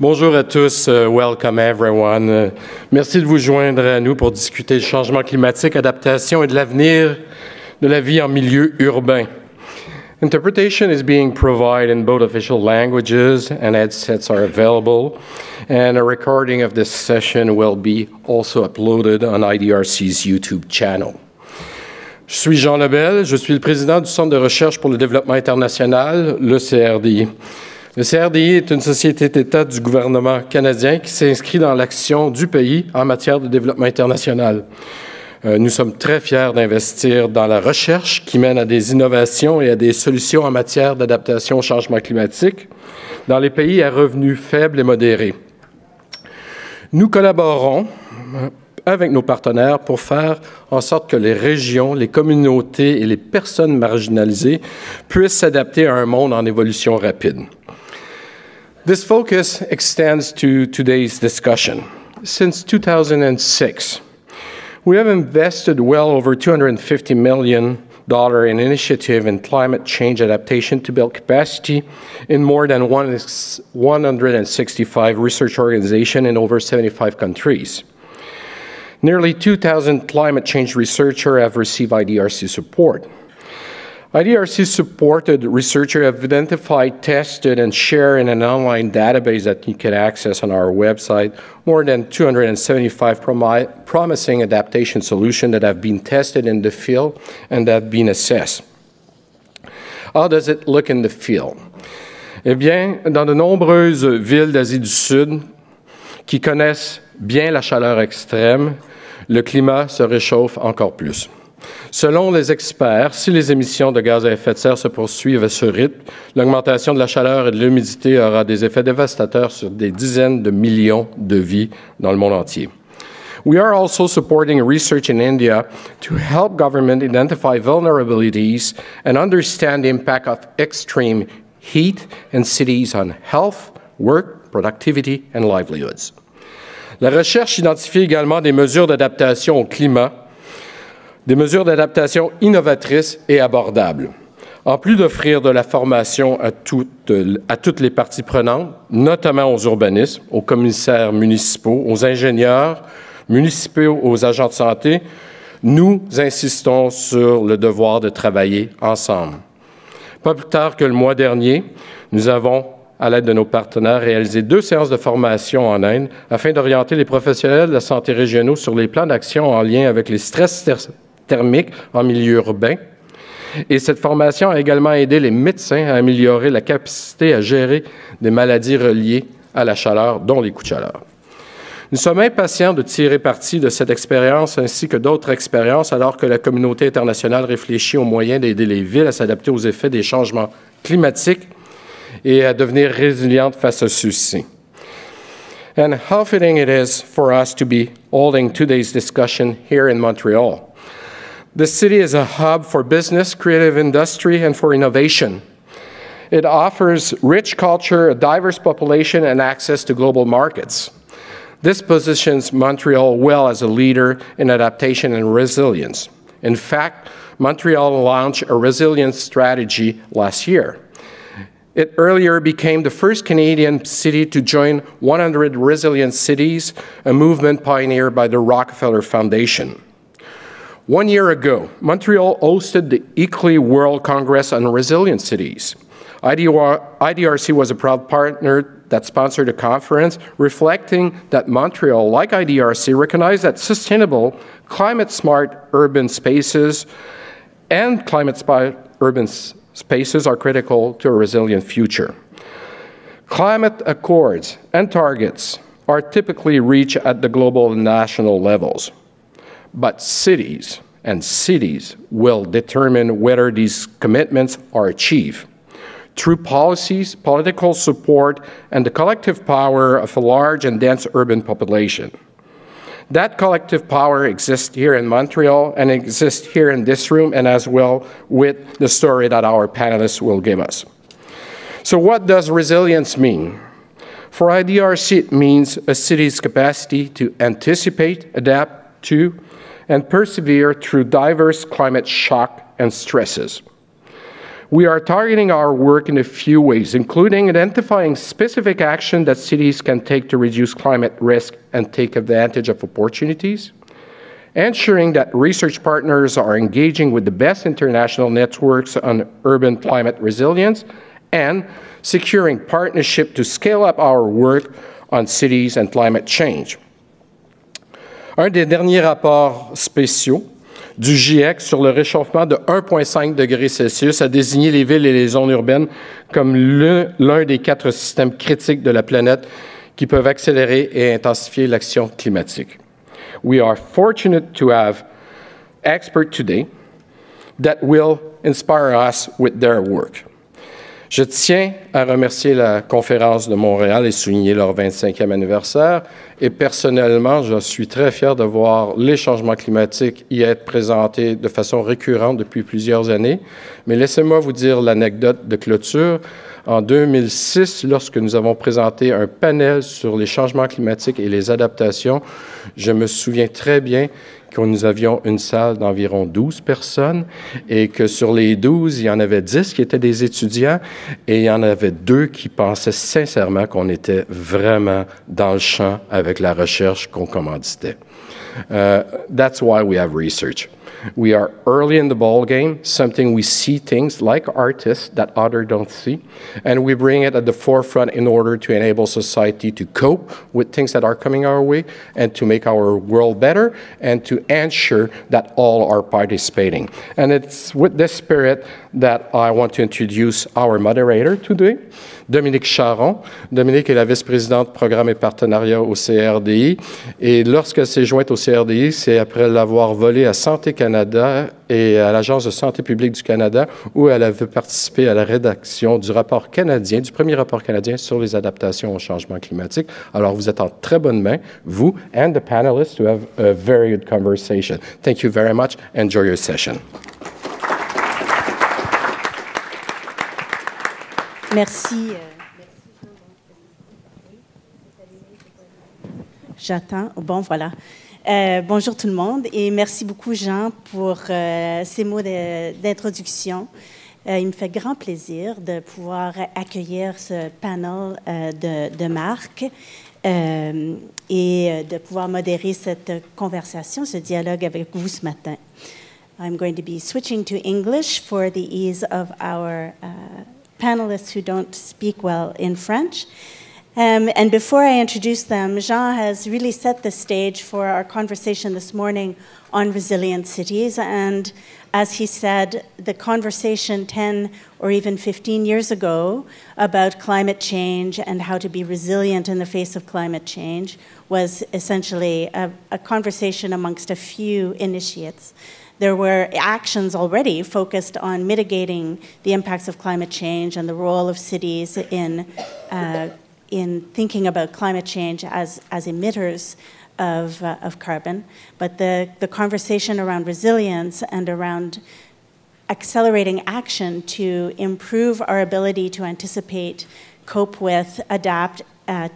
Bonjour à tous, welcome everyone. Merci de vous joindre à nous pour discuter du changement climatique, adaptation et de l'avenir de la vie en milieu urbain. Interpretation is being provided in both official languages and headsets are available, and a recording of this session will be also uploaded on IDRC's YouTube channel. Je suis Jean Lebel, je suis le président du Centre de recherche pour le développement international, le CRDI. Le CRDI est une société d'État du gouvernement canadien qui s'inscrit dans l'action du pays en matière de développement international. Nous sommes très fiers d'investir dans la recherche qui mène à des innovations et à des solutions en matière d'adaptation au changement climatique dans les pays à revenus faibles et modérés. Nous collaborons avec nos partenaires pour faire en sorte que les régions, les communautés et les personnes marginalisées puissent s'adapter à un monde en évolution rapide. This focus extends to today's discussion. Since 2006, we have invested well over $250 million in initiative in climate change adaptation to build capacity in more than 165 research organizations in over 75 countries. Nearly 2,000 climate change researchers have received IDRC support. IDRC-supported researchers have identified, tested, and shared in an online database that you can access on our website more than 275 promising adaptation solutions that have been tested in the field and that have been assessed. How does it look in the field? Eh bien, dans de nombreuses villes d'Asie du Sud qui connaissent bien la chaleur extrême, le climat se réchauffe encore plus. Selon les experts, si les émissions de gaz à effet de serre se poursuivent à ce rythme, l'augmentation de la chaleur et de l'humidité aura des effets dévastateurs sur des dizaines de millions de vies dans le monde entier. We are also supporting research in India to help government identify vulnerabilities and understand the impact of extreme heat in cities on health, work, productivity, and livelihoods. La recherche identifie également des mesures d'adaptation au climat, des mesures d'adaptation innovatrices et abordables. En plus d'offrir de la formation à toutes les parties prenantes, notamment aux urbanistes, aux commissaires municipaux, aux ingénieurs municipaux, aux agents de santé, nous insistons sur le devoir de travailler ensemble. Pas plus tard que le mois dernier, nous avons, à l'aide de nos partenaires, réalisé 2 séances de formation en Inde afin d'orienter les professionnels de la santé régionaux sur les plans d'action en lien avec les stress thermique en milieu urbain. Et cette formation a également aidé les médecins à améliorer la capacité à gérer des maladies reliées à la chaleur, dont les coups de chaleur. Nous sommes impatients de tirer parti de cette expérience ainsi que d'autres expériences alors que la communauté internationale réfléchit aux moyens d'aider les villes à s'adapter aux effets des changements climatiques et à devenir résilientes face à ceux-ci. And how fitting it is for us to be holding today's discussion here in Montreal. The city is a hub for business, creative industry, and for innovation. It offers rich culture, a diverse population, and access to global markets. This positions Montreal well as a leader in adaptation and resilience. In fact, Montreal launched a resilience strategy last year. It earlier became the first Canadian city to join 100 Resilient Cities, a movement pioneered by the Rockefeller Foundation. 1 year ago, Montreal hosted the ICLEI World Congress on Resilient Cities. IDRC was a proud partner that sponsored the conference, reflecting that Montreal, like IDRC, recognized that sustainable, climate-smart urban spaces and climate-smart urban spaces are critical to a resilient future. Climate accords and targets are typically reached at the global and national levels. But cities will determine whether these commitments are achieved through policies, political support, and the collective power of a large and dense urban population. That collective power exists here in Montreal and exists here in this room and as well with the story that our panelists will give us. So what does resilience mean? For IDRC, it means a city's capacity to anticipate, adapt to, and persevere through diverse climate shock and stresses. We are targeting our work in a few ways, including identifying specific action that cities can take to reduce climate risk and take advantage of opportunities, ensuring that research partners are engaging with the best international networks on urban climate resilience, and securing partnership to scale up our work on cities and climate change. Un des derniers rapports spéciaux du GIEC sur le réchauffement de 1,5 degrés Celsius a désigné les villes et les zones urbaines comme l'un des 4 systèmes critiques de la planète qui peuvent accélérer et intensifier l'action climatique. We are fortunate to have experts today that will inspire us with their work. Je tiens à remercier la Conférence de Montréal et souligner leur 25e anniversaire. Et personnellement, je suis très fier de voir les changements climatiques y être présentés de façon récurrente depuis plusieurs années. Mais laissez-moi vous dire l'anecdote de clôture. En 2006, lorsque nous avons présenté un panel sur les changements climatiques et les adaptations, je me souviens très bien que nous avions une salle d'environ 12 personnes et que sur les 12, il y en avait 10 qui étaient des étudiants et il y en avait 2 qui pensaient sincèrement qu'on était vraiment dans le champ avec la recherche qu'on commanditait. That's why we have research. We are early in the ball game, something we see things like artists that others don't see, and we bring it at the forefront in order to enable society to cope with things that are coming our way and to make our world better and to ensure that all are participating. And it's with this spirit that I want to introduce our moderator today, Dominique Charron. Dominique est la vice-présidente programme et partenariat au CRDI. Et lorsqu'elle s'est jointe au CRDI, c'est après l'avoir volé à Santé Canada et à l'Agence de santé publique du Canada, où elle avait participé à la rédaction du rapport canadien, du premier rapport canadien sur les adaptations au changement climatique. Alors, vous êtes en très bonne main, vous and the panelists, to have a very good conversation. Thank you very much. Enjoy your session. Merci. J'attends. Bon, voilà. Bonjour tout le monde et merci beaucoup, Jean, pour ces mots d'introduction. Il me fait grand plaisir de pouvoir accueillir ce panel de Marc et de pouvoir modérer cette conversation, ce dialogue avec vous ce matin. I'm going to be switching to English for the ease of our panelists who don't speak well in French. And before I introduce them, Jean has really set the stage for our conversation this morning on resilient cities. And as he said, the conversation 10 or even 15 years ago about climate change and how to be resilient in the face of climate change was essentially a conversation amongst a few initiates. There were actions already focused on mitigating the impacts of climate change and the role of cities in thinking about climate change as emitters of carbon. But the conversation around resilience and around accelerating action to improve our ability to anticipate, cope with, adapt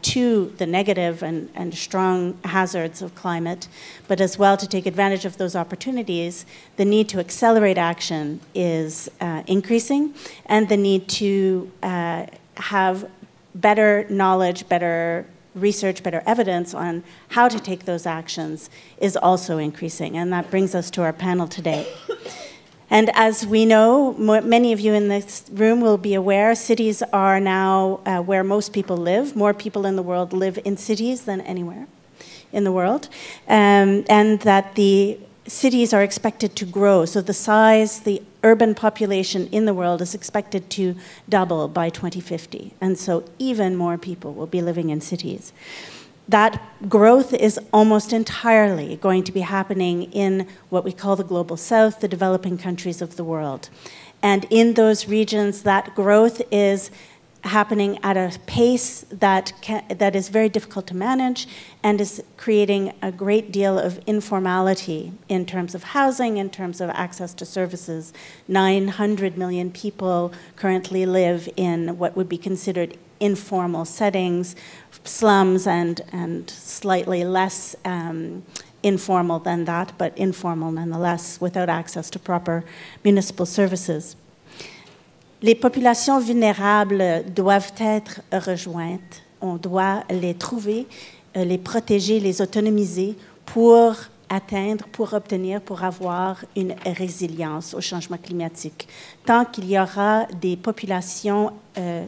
to the negative and strong hazards of climate, but as well to take advantage of those opportunities, the need to accelerate action is increasing, and the need to have better knowledge, better research, better evidence on how to take those actions is also increasing. And that brings us to our panel today. And as we know, many of you in this room will be aware, cities are now where most people live. More people in the world live in cities than anywhere in the world. And that the cities are expected to grow. So the size, the urban population in the world is expected to double by 2050. And so even more people will be living in cities. That growth is almost entirely going to be happening in what we call the global south, the developing countries of the world. And in those regions, that growth is happening at a pace that is very difficult to manage and is creating a great deal of informality in terms of housing, in terms of access to services. 900 million people currently live in what would be considered informal settings, slums, and slightly less informal than that, but informal nonetheless, without access to proper municipal services. Les populations vulnérables doivent être rejointes. On doit les trouver, les protéger, les autonomiser pour atteindre, pour obtenir, pour avoir une résilience au changement climatique. Tant qu'il y aura des populations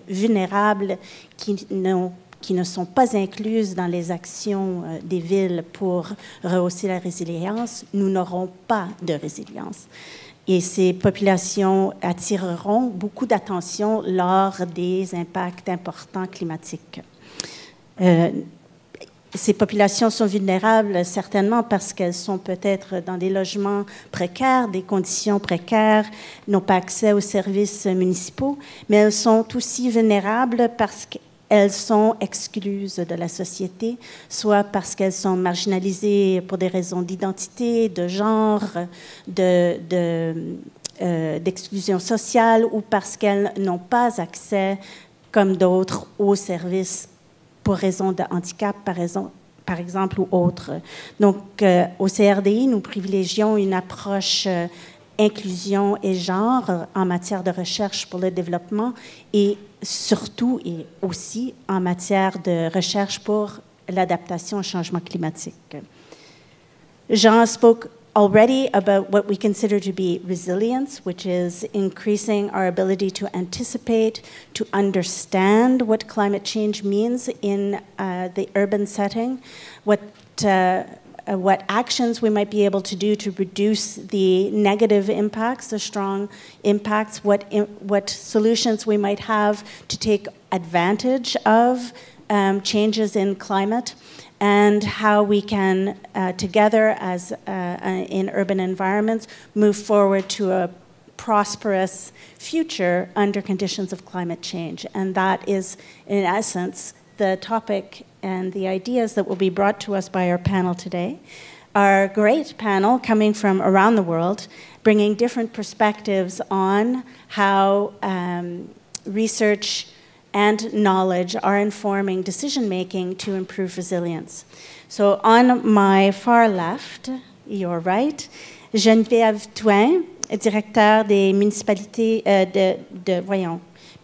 vulnérables qui ne sont pas incluses dans les actions des villes pour rehausser la résilience, nous n'aurons pas de résilience. Et ces populations attireront beaucoup d'attention lors des impacts importants climatiques. Ces populations sont vulnérables certainement parce qu'elles sont peut-être dans des logements précaires, des conditions précaires, n'ont pas accès aux services municipaux, mais elles sont aussi vulnérables parce qu'elles sont exclues de la société, soit parce qu'elles sont marginalisées pour des raisons d'identité, de genre, d'exclusion sociale, ou parce qu'elles n'ont pas accès, comme d'autres, aux services pour raison de handicap, par exemple, ou autres. Donc, au CRDI, nous privilégions une approche inclusion et genre en matière de recherche pour le développement et surtout et aussi en matière de recherche pour l'adaptation au changement climatique. Jean spoke already about what we consider to be resilience, which is increasing our ability to anticipate, to understand what climate change means in the urban setting, what actions we might be able to do to reduce the negative impacts, the strong impacts, what solutions we might have to take advantage of changes in climate, and how we can, together as in urban environments, move forward to a prosperous future under conditions of climate change. And that is, in essence, the topic and the ideas that will be brought to us by our panel today. Our great panel coming from around the world, bringing different perspectives on how research and knowledge are informing decision-making to improve resilience. So on my far left, your right, Geneviève Thouin, directeur des municipalités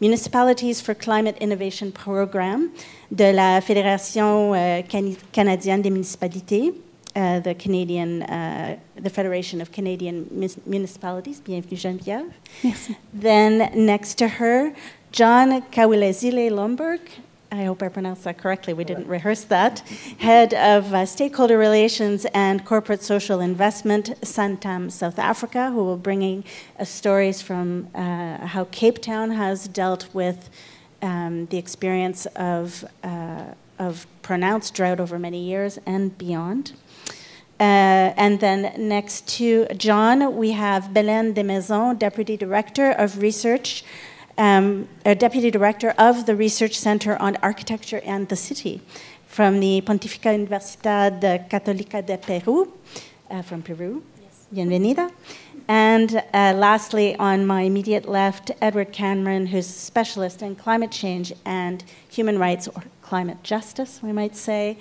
Municipalities for Climate Innovation Program de la Fédération canadienne des municipalités, the Federation of Canadian Municipalities. Bienvenue, Geneviève. Merci. Then next to her, John Kawilezile-Lomberg, I hope I pronounced that correctly, we didn't rehearse that, Head of Stakeholder Relations and Corporate Social Investment, Santam South Africa, who will be bringing stories from how Cape Town has dealt with the experience of pronounced drought over many years and beyond. And then next to John, we have Belen Desmaisons, Deputy Director of Research, Deputy Director of the Research Center on Architecture and the City from the Pontificia Universidad Católica de Perú, from Peru. Yes. Bienvenida. And lastly, on my immediate left, Edward Cameron, who's a specialist in climate change and human rights, or climate justice, we might say,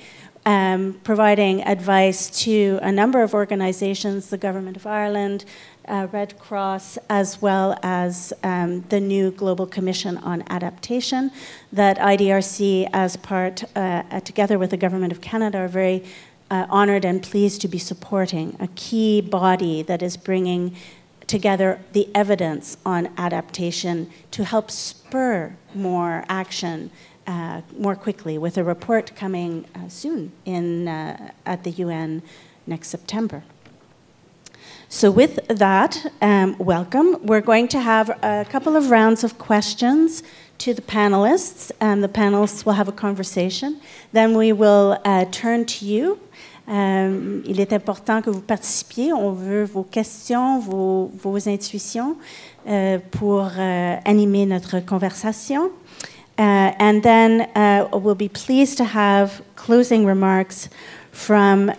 providing advice to a number of organizations, the Government of Ireland, Red Cross, as well as the new Global Commission on Adaptation that IDRC, as part, together with the Government of Canada, are very honored and pleased to be supporting, a key body that is bringing together the evidence on adaptation to help spur more action more quickly, with a report coming soon at the UN next September. So with that, welcome. We're going to have a couple of rounds of questions to the panelists, and the panelists will have a conversation. Then we will turn to you. Il est important que vous participiez. On veut vos questions, vos intuitions pour animer notre conversation. And then we'll be pleased to have closing remarks from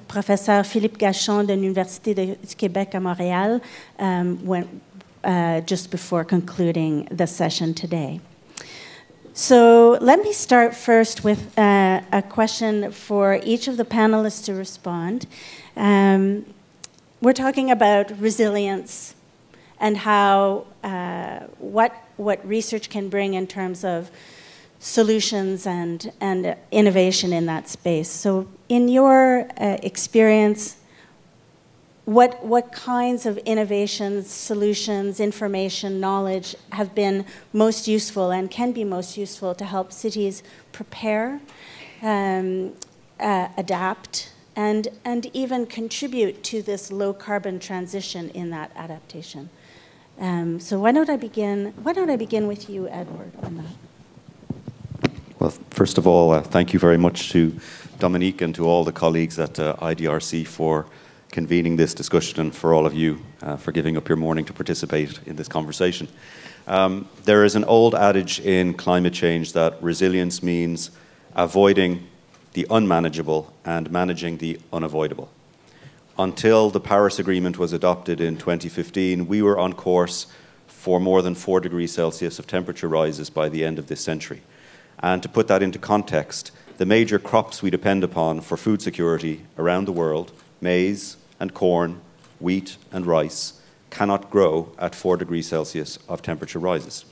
Professor Philippe Gachon de l'Université du Québec à Montréal just before concluding the session today. So let me start first with a question for each of the panelists to respond. We're talking about resilience and how what research can bring in terms of solutions and innovation in that space. So in your experience, what kinds of innovations, solutions, information, knowledge have been most useful and can be most useful to help cities prepare, adapt, and even contribute to this low carbon transition in that adaptation? So why don't I begin with you, Edward, on that? Well, first of all, thank you very much to Dominique and to all the colleagues at IDRC for convening this discussion, and for all of you for giving up your morning to participate in this conversation. There is an old adage in climate change that resilience means avoiding the unmanageable and managing the unavoidable. Until the Paris Agreement was adopted in 2015, we were on course for more than 4 degrees Celsius of temperature rises by the end of this century. And to put that into context, the major crops we depend upon for food security around the world, maize and corn, wheat and rice, cannot grow at 4 degrees Celsius of temperature rises.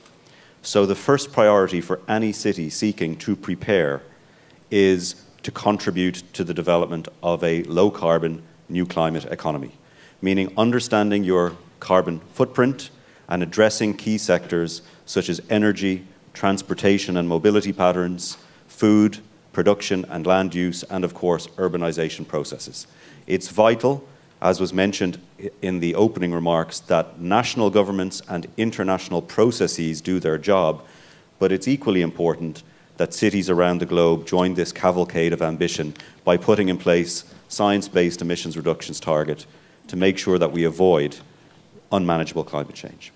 So the first priority for any city seeking to prepare is to contribute to the development of a low-carbon, new climate economy, meaning understanding your carbon footprint and addressing key sectors such as energy, transportation and mobility patterns, food, production and land use, and of course, urbanization processes. It's vital, as was mentioned in the opening remarks, that national governments and international processes do their job, but it's equally important that cities around the globe join this cavalcade of ambition by putting in place science-based emissions reductions target to make sure that we avoid unmanageable climate change.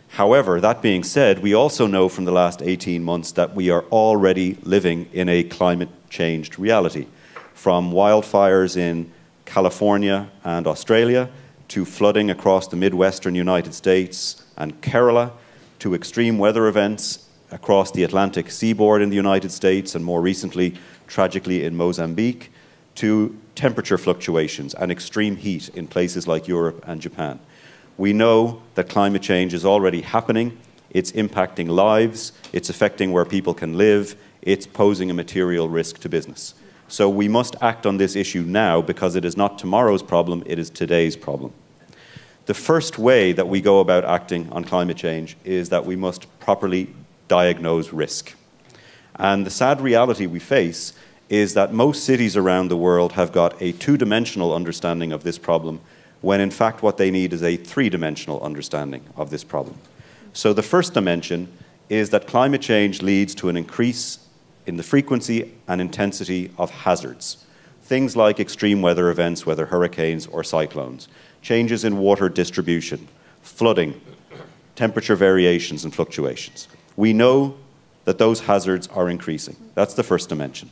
However, that being said, we also know from the last 18 months that we are already living in a climate-changed reality. From wildfires in California and Australia, to flooding across the Midwestern United States and Kerala, to extreme weather events across the Atlantic seaboard in the United States, and more recently, tragically, in Mozambique, to temperature fluctuations and extreme heat in places like Europe and Japan. We know that climate change is already happening. It's impacting lives. It's affecting where people can live. It's posing a material risk to business. So we must act on this issue now, because it is not tomorrow's problem, it is today's problem. The first way that we go about acting on climate change is that we must properly diagnose risk. And the sad reality we face is that most cities around the world have got a two-dimensional understanding of this problem, when in fact what they need is a three-dimensional understanding of this problem. So the first dimension is that climate change leads to an increase in the frequency and intensity of hazards. Things like extreme weather events, whether hurricanes or cyclones, changes in water distribution, flooding, temperature variations and fluctuations. We know that those hazards are increasing. That's the first dimension.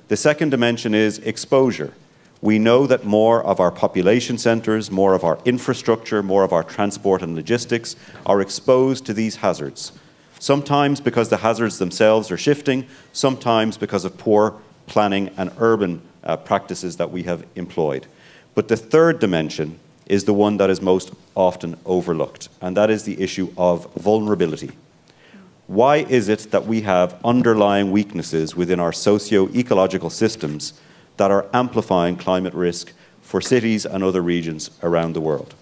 The second dimension is exposure. We know that more of our population centres, more of our infrastructure, more of our transport and logistics are exposed to these hazards. Sometimes because the hazards themselves are shifting, sometimes because of poor planning and urban practices that we have employed. But the third dimension is the one that is most often overlooked, and that is the issue of vulnerability. Why is it that we have underlying weaknesses within our socio-ecological systems that are amplifying climate risk for cities and other regions around the world?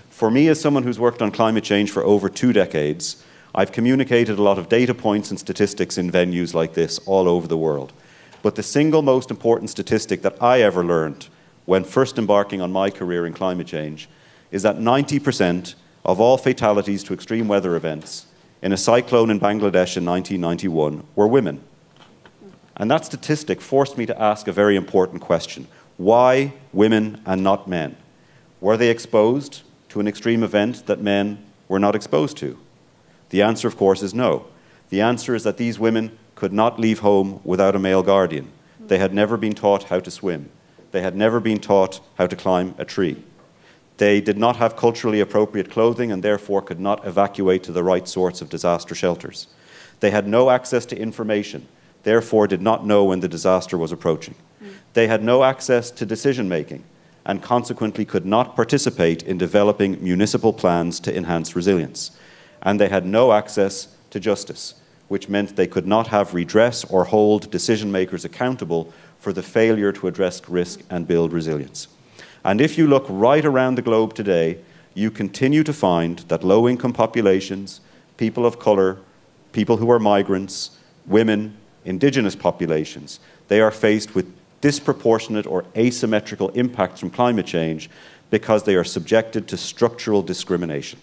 For me, as someone who's worked on climate change for over 2 decades, I've communicated a lot of data points and statistics in venues like this all over the world. But the single most important statistic that I ever learned when first embarking on my career in climate change is that 90% of all fatalities to extreme weather events in a cyclone in Bangladesh in 1991 were women. And that statistic forced me to ask a very important question. Why women and not men? Were they exposed to an extreme event that men were not exposed to? The answer, of course, is no. The answer is that these women could not leave home without a male guardian. They had never been taught how to swim. They had never been taught how to climb a tree. They did not have culturally appropriate clothing and therefore could not evacuate to the right sorts of disaster shelters. They had no access to information, therefore did not know when the disaster was approaching. They had no access to decision-making and consequently could not participate in developing municipal plans to enhance resilience. and they had no access to justice, which meant they could not have redress or hold decision makers accountable for the failure to address risk and build resilience. And if you look right around the globe today, you continue to find that low-income populations, people of color, people who are migrants, women, indigenous populations, they are faced with disproportionate or asymmetrical impacts from climate change because they are subjected to structural discrimination.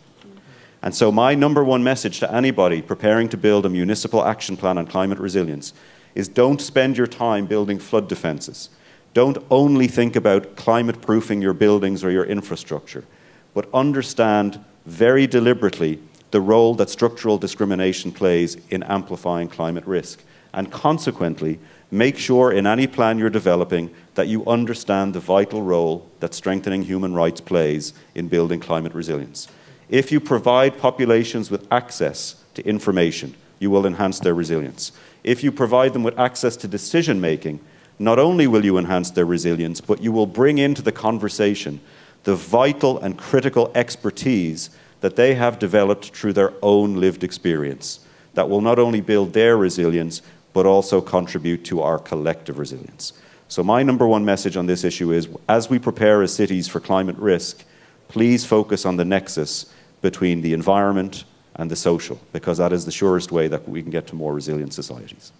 And so my number one message to anybody preparing to build a municipal action plan on climate resilience is don't spend your time building flood defenses. Don't only think about climate proofing your buildings or your infrastructure, but understand very deliberately the role that structural discrimination plays in amplifying climate risk. And consequently, make sure in any plan you're developing that you understand the vital role that strengthening human rights plays in building climate resilience. If you provide populations with access to information, you will enhance their resilience. If you provide them with access to decision making, not only will you enhance their resilience, but you will bring into the conversation the vital and critical expertise that they have developed through their own lived experience that will not only build their resilience, but also contribute to our collective resilience. So my number one message on this issue is, as we prepare as cities for climate risk, please focus on the nexus between the environment and the social, because that is the surest way that we can get to more resilient societies.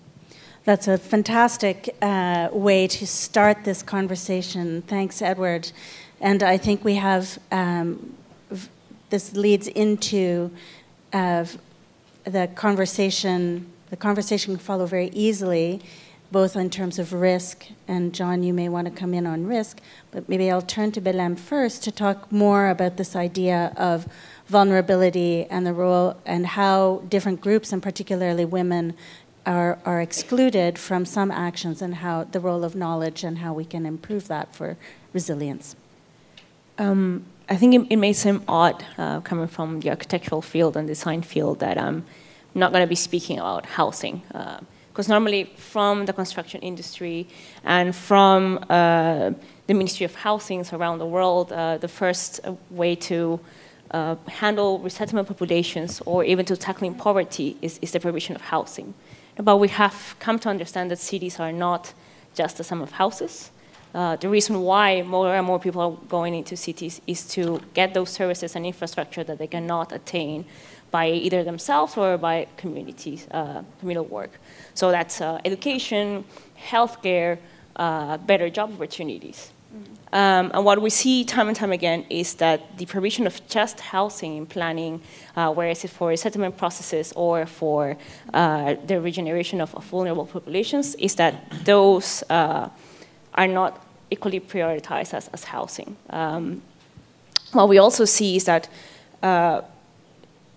That's a fantastic way to start this conversation. Thanks, Edward. And I think we have, this leads into the conversation. The conversation can follow very easily, both in terms of risk, and John, you may want to come in on risk, but maybe I'll turn to Belém first to talk more about this idea of vulnerability and the role and how different groups, and particularly women, are excluded from some actions, and how the role of knowledge and how we can improve that for resilience. I think it may seem odd coming from the architectural field and design field that I'm not going to be speaking about housing. Because normally from the construction industry and from the Ministry of Housings around the world, the first way to handle resettlement populations or even to tackling poverty is the provision of housing. But we have come to understand that cities are not just a sum of houses. The reason why more and more people are going into cities is to get those services and infrastructure that they cannot attain by either themselves or by communities, communal work. So that's education, healthcare, better job opportunities. And what we see time and time again is that the provision of just housing in planning, whereas it's for settlement processes or for the regeneration of vulnerable populations, is that those are not equally prioritized as housing. What we also see is that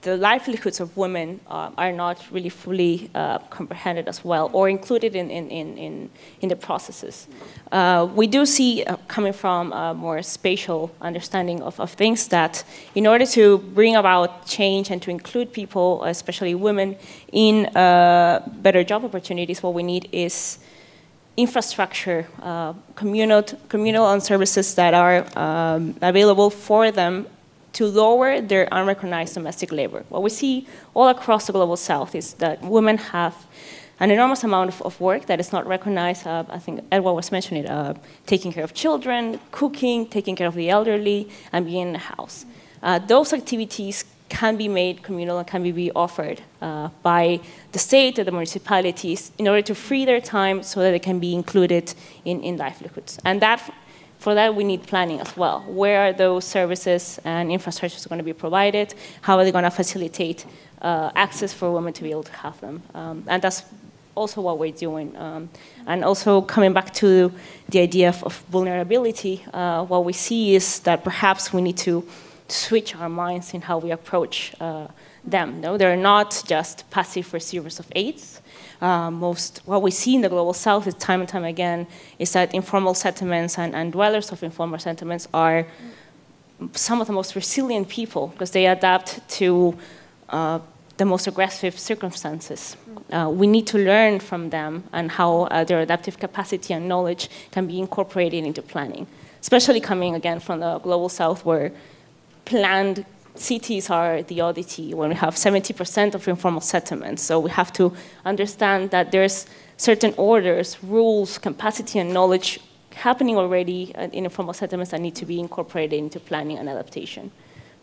the livelihoods of women are not really fully comprehended as well or included in the processes. We do see, coming from a more spatial understanding of things, that in order to bring about change and to include people, especially women, in better job opportunities, what we need is infrastructure, communal and services that are available for them to lower their unrecognized domestic labor. What we see all across the Global South is that women have an enormous amount of work that is not recognized. I think Edward was mentioning it, taking care of children, cooking, taking care of the elderly, and being in the house. Those activities can be made communal and can be offered by the state or the municipalities in order to free their time so that they can be included in livelihoods. And for that, we need planning as well. Where are those services and infrastructures going to be provided? How are they going to facilitate access for women to be able to have them? And that's also what we're doing. And also coming back to the idea of vulnerability, what we see is that perhaps we need to switch our minds in how we approach them. No, they're not just passive receivers of aids. What we see in the Global South is time and time again is that informal settlements and dwellers of informal settlements are some of the most resilient people because they adapt to the most aggressive circumstances. We need to learn from them and how their adaptive capacity and knowledge can be incorporated into planning, especially coming again from the Global South where planned cities are the oddity when we have 70% of informal settlements. So we have to understand that there's certain orders, rules, capacity, and knowledge happening already in informal settlements that need to be incorporated into planning and adaptation.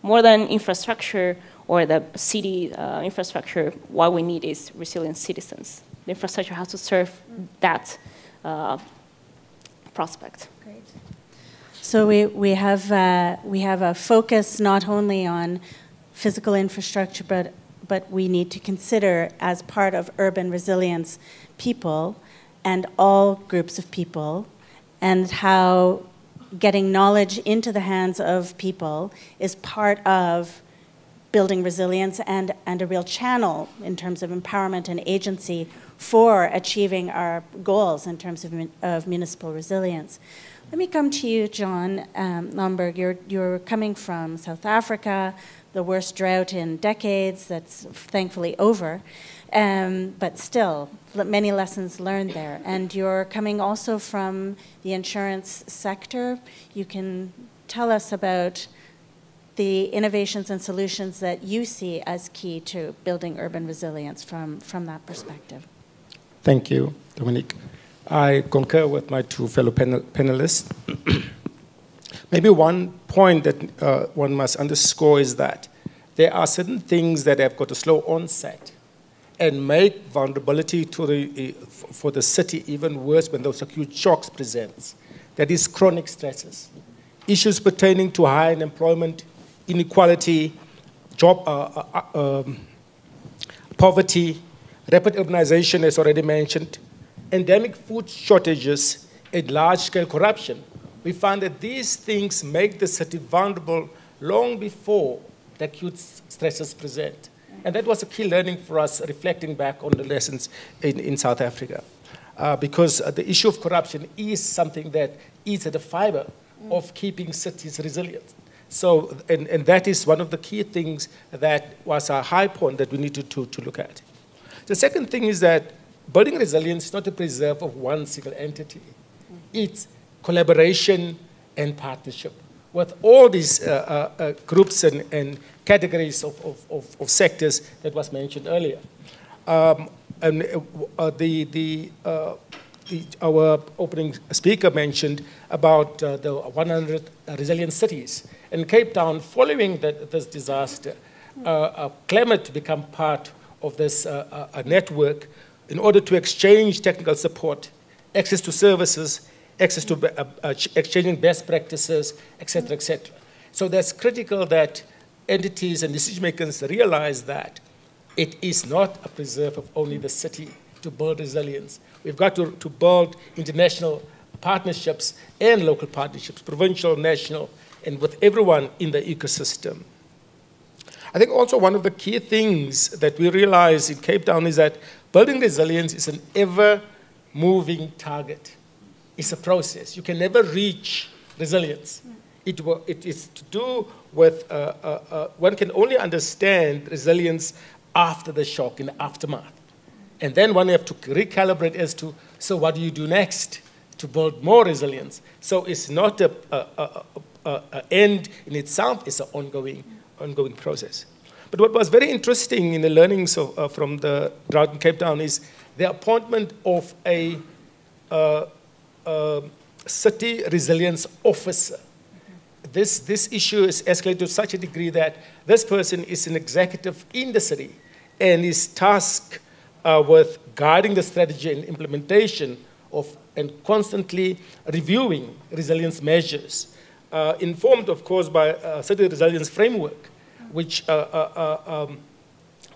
More than infrastructure or the city infrastructure, what we need is resilient citizens. The infrastructure has to serve that prospect. Great. So we have a focus not only on physical infrastructure, but we need to consider as part of urban resilience people and all groups of people, and how getting knowledge into the hands of people is part of building resilience and a real channel in terms of empowerment and agency for achieving our goals in terms of municipal resilience. Let me come to you, John Lomberg. You're coming from South Africa, the worst drought in decades, that's thankfully over, but still, many lessons learned there. And you're coming also from the insurance sector. You can tell us about the innovations and solutions that you see as key to building urban resilience from that perspective. Thank you, Dominique. I concur with my two fellow panelists. Maybe one point that one must underscore is that there are certain things that have got a slow onset and make vulnerability to for the city even worse when those acute shocks present. That is chronic stresses. Issues pertaining to high unemployment, inequality, job, poverty, rapid urbanization, as already mentioned, endemic food shortages, and large-scale corruption. We find that these things make the city vulnerable long before the acute stresses present. And that was a key learning for us, reflecting back on the lessons in South Africa. Because the issue of corruption is something that eats at the fiber of keeping cities resilient. So, and that is one of the key things that was a high point that we needed to look at. The second thing is that building resilience is not a preserve of one single entity. It's collaboration and partnership with all these groups and categories of sectors that was mentioned earlier. Our opening speaker mentioned about the 100 resilient cities. In Cape Town, following this disaster, Climate to become part of this network in order to exchange technical support, access to services, access to exchanging best practices, et cetera, et cetera. So that's critical that entities and decision makers realize that it is not a preserve of only the city to build resilience. We've got to build international partnerships and local partnerships, provincial, national, and with everyone in the ecosystem. I think also one of the key things that we realize in Cape Town is that building resilience is an ever-moving target. It's a process. You can never reach resilience. It is to do with, one can only understand resilience after the shock, in the aftermath. And then one have to recalibrate as to, so what do you do next to build more resilience? So it's not an end in itself, it's an ongoing process. But what was very interesting in the learnings from the drought in Cape Town is the appointment of a city resilience officer. This issue is escalated to such a degree that this person is an executive in the city and is tasked with guiding the strategy and implementation of and constantly reviewing resilience measures, informed, of course, by a city resilience framework, which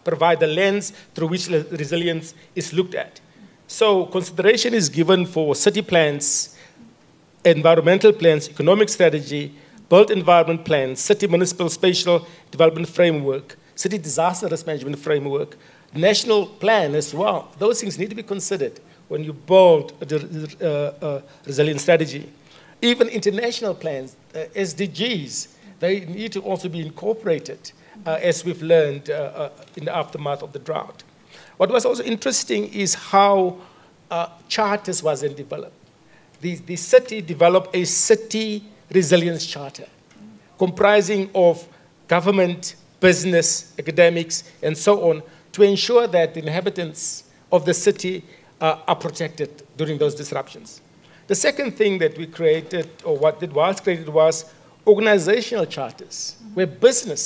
provide the lens through which resilience is looked at. So consideration is given for city plans, environmental plans, economic strategy, built environment plans, city municipal spatial development framework, city disaster risk management framework, national plan as well. Those things need to be considered when you build a resilient strategy. Even international plans, SDGs, they need to also be incorporated, as we've learned in the aftermath of the drought. What was also interesting is how charters was then developed. The city developed a city resilience charter comprising of government, business, academics, and so on, to ensure that the inhabitants of the city are protected during those disruptions. The second thing that we created, or what was created, was organizational charters, where business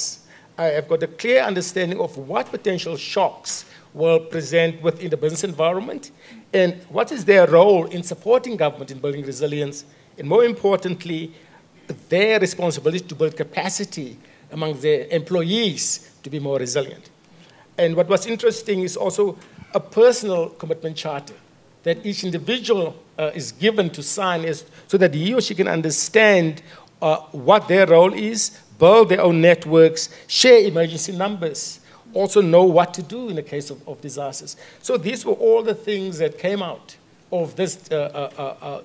have got a clear understanding of what potential shocks will present within the business environment, and what is their role in supporting government in building resilience, and more importantly, their responsibility to build capacity among their employees to be more resilient. And what was interesting is also a personal commitment charter that each individual is given to sign so that he or she can understand what their role is, build their own networks, share emergency numbers, also know what to do in the case of disasters. So these were all the things that came out of this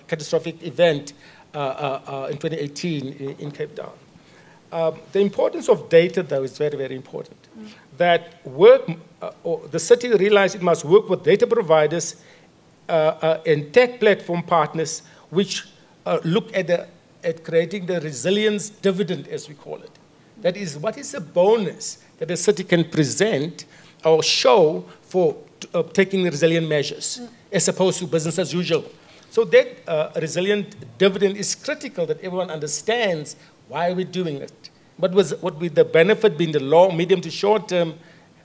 catastrophic event in 2018 in Cape Town. The importance of data, though, is very, very important. That the city realized it must work with data providers and tech platform partners, which look at creating the resilience dividend, as we call it. That is, what is the bonus that the city can present or show for taking resilient measures, as opposed to business as usual. So that resilient dividend is critical, that everyone understands why we're doing it. What would the benefit be in the long, medium to short term,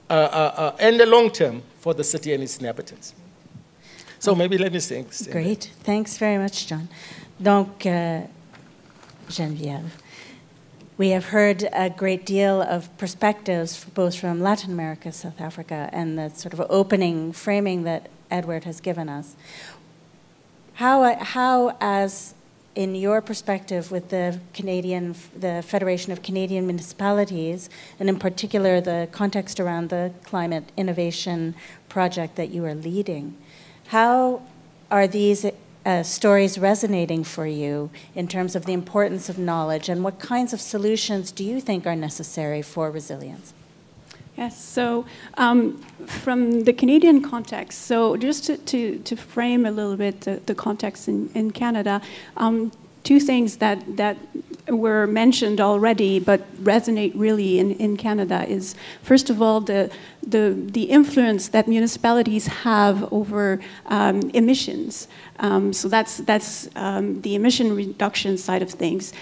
and the long term for the city and its inhabitants? So maybe let me think. Great. Thanks very much, John. Donc, Geneviève, we have heard a great deal of perspectives, both from Latin America, South Africa, and the sort of opening framing that Edward has given us. How, as in your perspective with the Federation of Canadian Municipalities, and in particular the context around the climate innovation project that you are leading, how are these stories resonating for you in terms of the importance of knowledge, and what kinds of solutions do you think are necessary for resilience? Yes, so from the Canadian context, so just to frame a little bit the context in Canada, two things that were mentioned already but resonate really in Canada is, first of all, the influence that municipalities have over emissions. So that's the emission reduction side of things.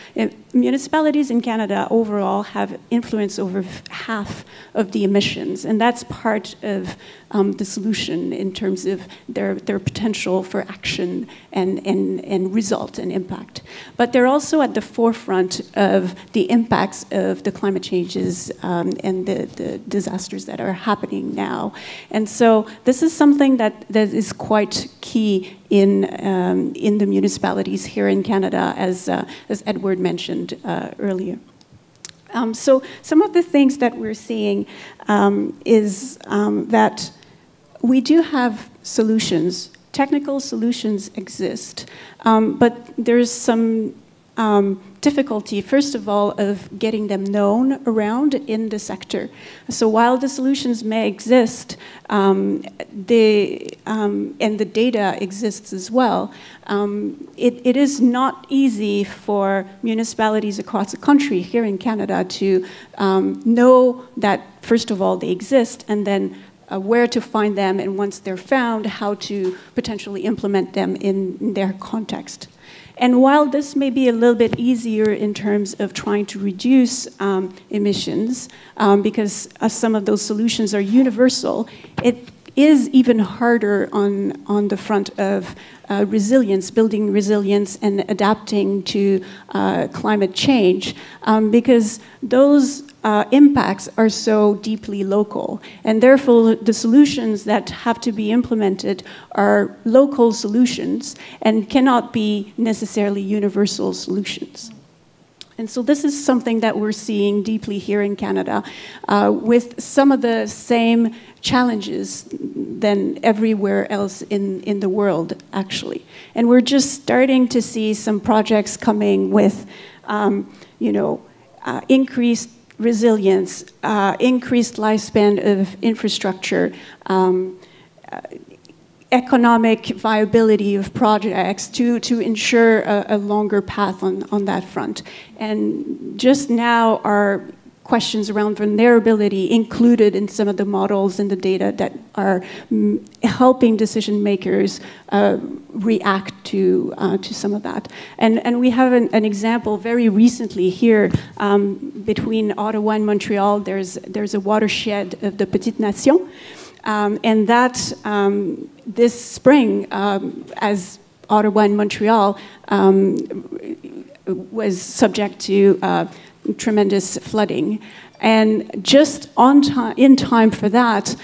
Municipalities in Canada overall have influence over half of the emissions, and that's part of the solution in terms of their potential for action and result and impact. But they're also at the forefront of the impacts of the climate changes and the disasters that are happening now. And so this is something that is quite key in the municipalities here in Canada, as Edward mentioned earlier. So some of the things that we're seeing is that we do have solutions. Technical solutions exist, but there's some difficulty, first of all, of getting them known around in the sector. So while the solutions may exist, and the data exists as well, it is not easy for municipalities across the country here in Canada to know that, first of all, they exist, and then where to find them, and once they're found, how to potentially implement them in their context. And while this may be a little bit easier in terms of trying to reduce emissions, because some of those solutions are universal, it is even harder on the front of resilience, building resilience and adapting to climate change, because those impacts are so deeply local. And therefore, the solutions that have to be implemented are local solutions and cannot be necessarily universal solutions. And so this is something that we're seeing deeply here in Canada, with some of the same challenges than everywhere else in the world, actually. And we're just starting to see some projects coming with, increased resilience, increased lifespan of infrastructure, economic viability of projects to ensure a longer path on that front. And just now are questions around vulnerability included in some of the models and the data that are helping decision makers react to some of that. And we have an example very recently here between Ottawa and Montreal. There's a watershed of the Petite Nation. And that this spring, as Ottawa and Montreal was subject to tremendous flooding. And just in time for that,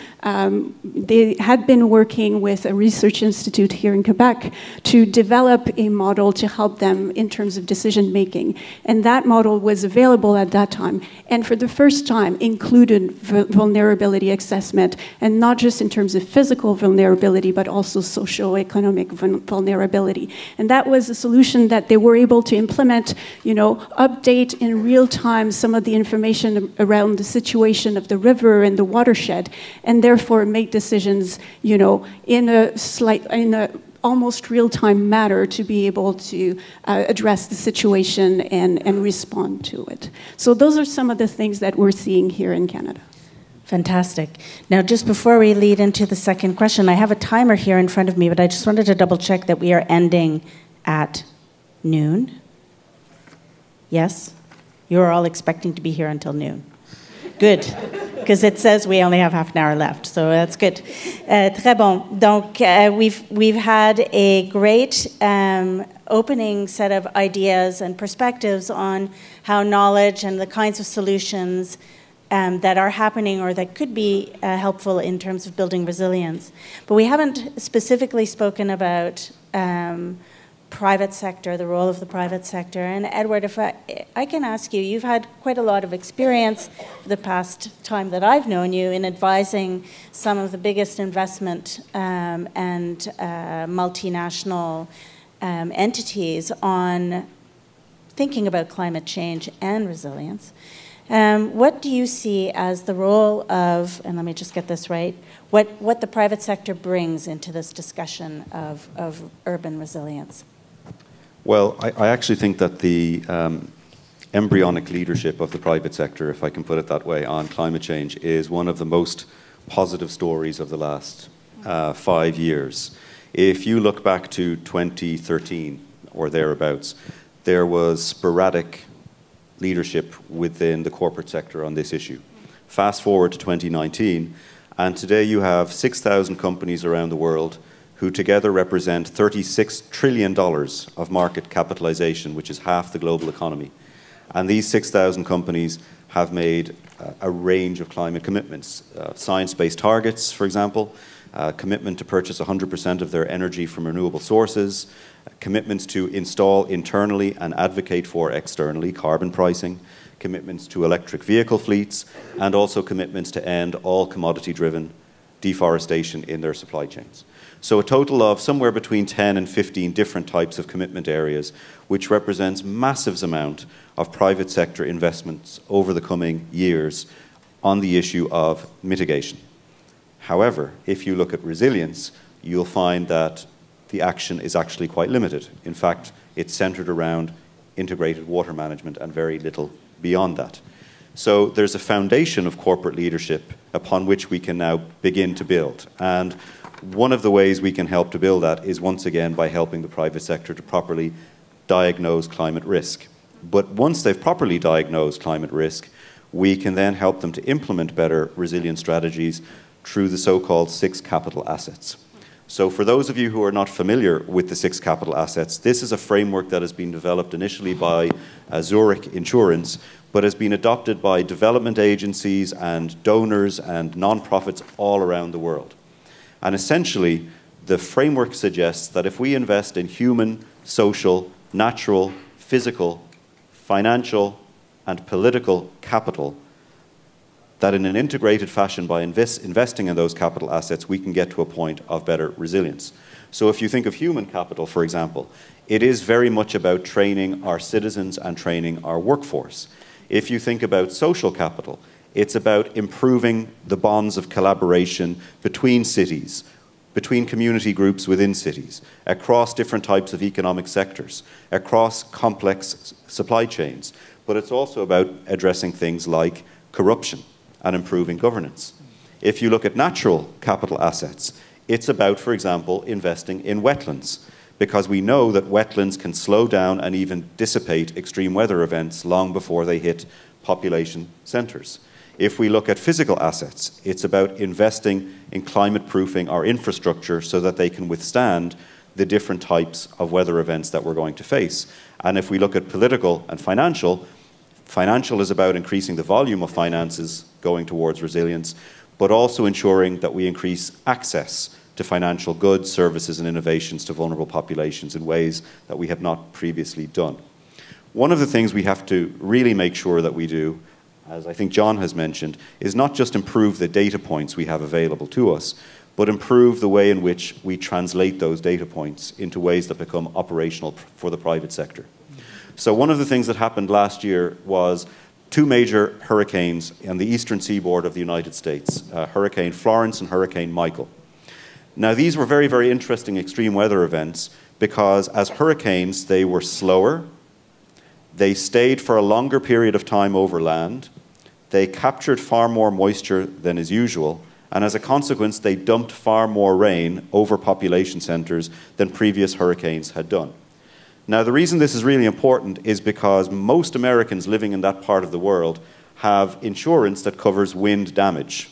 they had been working with a research institute here in Quebec to develop a model to help them in terms of decision making. And that model was available at that time. And for the first time, included vulnerability assessment, and not just in terms of physical vulnerability, but also socio-economic vulnerability. And that was a solution that they were able to implement, update in real time some of the information around the situation of the river and the watershed, and therefore make decisions, in a almost real-time manner to be able to address the situation and respond to it. So those are some of the things that we're seeing here in Canada. Fantastic. Now, just before we lead into the second question, I have a timer here in front of me, but I just wanted to double check that we are ending at noon. Yes? You're all expecting to be here until noon. Good, because it says we only have half an hour left, so that's good. Très bon. Donc, we've had a great opening set of ideas and perspectives on how knowledge and the kinds of solutions that are happening or that could be helpful in terms of building resilience. But we haven't specifically spoken about private sector, the role of the private sector. And Edward, if I can ask you, you've had quite a lot of experience the past time that I've known you in advising some of the biggest investment and multinational entities on thinking about climate change and resilience. What do you see as the role of, and let me just get this right, what the private sector brings into this discussion of urban resilience? Well, I actually think that the embryonic leadership of the private sector, if I can put it that way, on climate change is one of the most positive stories of the last 5 years. If you look back to 2013 or thereabouts, there was sporadic leadership within the corporate sector on this issue. Fast forward to 2019, and today you have 6,000 companies around the world who together represent $36 trillion of market capitalization, which is half the global economy. And these 6,000 companies have made a range of climate commitments. Science-based targets, for example, commitment to purchase 100% of their energy from renewable sources, commitments to install internally and advocate for externally carbon pricing, commitments to electric vehicle fleets, and also commitments to end all commodity-driven deforestation in their supply chains. So a total of somewhere between 10 and 15 different types of commitment areas, which represents massive amount of private sector investments over the coming years on the issue of mitigation. However, if you look at resilience, you'll find that the action is actually quite limited. In fact, it's centered around integrated water management and very little beyond that. So there's a foundation of corporate leadership upon which we can now begin to build. And one of the ways we can help to build that is once again by helping the private sector to properly diagnose climate risk. But once they've properly diagnosed climate risk, we can then help them to implement better resilience strategies through the so-called 6 capital assets. So for those of you who are not familiar with the 6 capital assets, this is a framework that has been developed initially by Zurich Insurance, but has been adopted by development agencies and donors and non-profits all around the world. And essentially, the framework suggests that if we invest in human, social, natural, physical, financial, and political capital, that in an integrated fashion by investing in those capital assets, we can get to a point of better resilience. So if you think of human capital, for example, it is very much about training our citizens and training our workforce. If you think about social capital, it's about improving the bonds of collaboration between cities, between community groups within cities, across different types of economic sectors, across complex supply chains. But it's also about addressing things like corruption and improving governance. If you look at natural capital assets, it's about, for example, investing in wetlands, because we know that wetlands can slow down and even dissipate extreme weather events long before they hit population centres. If we look at physical assets, it's about investing in climate-proofing our infrastructure so that they can withstand the different types of weather events that we're going to face. And if we look at political and financial, financial is about increasing the volume of finances going towards resilience, but also ensuring that we increase access to financial goods, services, and innovations to vulnerable populations in ways that we have not previously done. One of the things we have to really make sure that we do, as I think John has mentioned, is not just improve the data points we have available to us, but improve the way in which we translate those data points into ways that become operational for the private sector. So one of the things that happened last year was 2 major hurricanes on the eastern seaboard of the United States, Hurricane Florence and Hurricane Michael. Now, these were very, very interesting extreme weather events because as hurricanes, they were slower, they stayed for a longer period of time over land, they captured far more moisture than is usual, and as a consequence, they dumped far more rain over population centres than previous hurricanes had done. Now, the reason this is really important is because most Americans living in that part of the world have insurance that covers wind damage.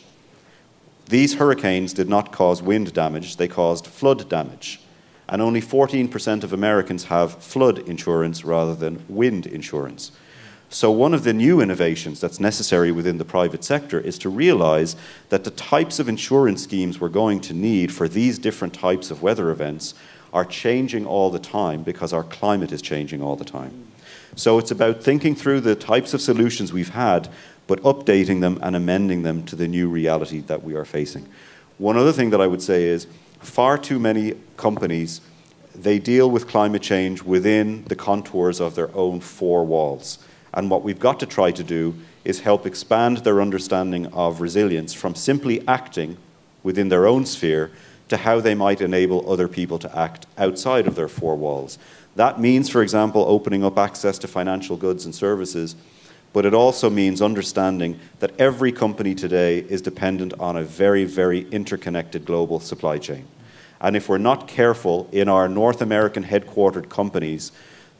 These hurricanes did not cause wind damage, they caused flood damage. And only 14% of Americans have flood insurance rather than wind insurance. So one of the new innovations that's necessary within the private sector is to realize that the types of insurance schemes we're going to need for these different types of weather events are changing all the time because our climate is changing all the time. So it's about thinking through the types of solutions we've had, but updating them and amending them to the new reality that we are facing. One other thing that I would say is far too many companies, they deal with climate change within the contours of their own 4 walls. And what we've got to try to do is help expand their understanding of resilience from simply acting within their own sphere to how they might enable other people to act outside of their 4 walls. That means, for example, opening up access to financial goods and services, but it also means understanding that every company today is dependent on a very, very interconnected global supply chain. And if we're not careful in our North American headquartered companies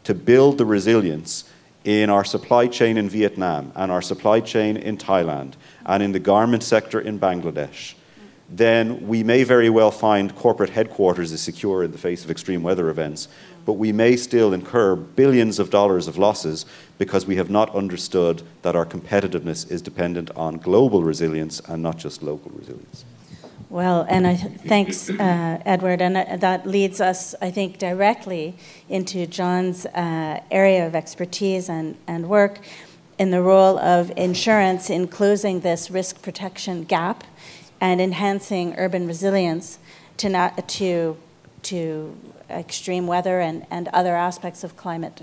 to build the resilience in our supply chain in Vietnam and our supply chain in Thailand and in the garment sector in Bangladesh, then we may very well find corporate headquarters is secure in the face of extreme weather events, but we may still incur billions of dollars of losses because we have not understood that our competitiveness is dependent on global resilience and not just local resilience. Well, and thanks, Edward, and that leads us, I think, directly into John's area of expertise and work in the role of insurance in closing this risk protection gap and enhancing urban resilience to extreme weather and other aspects of climate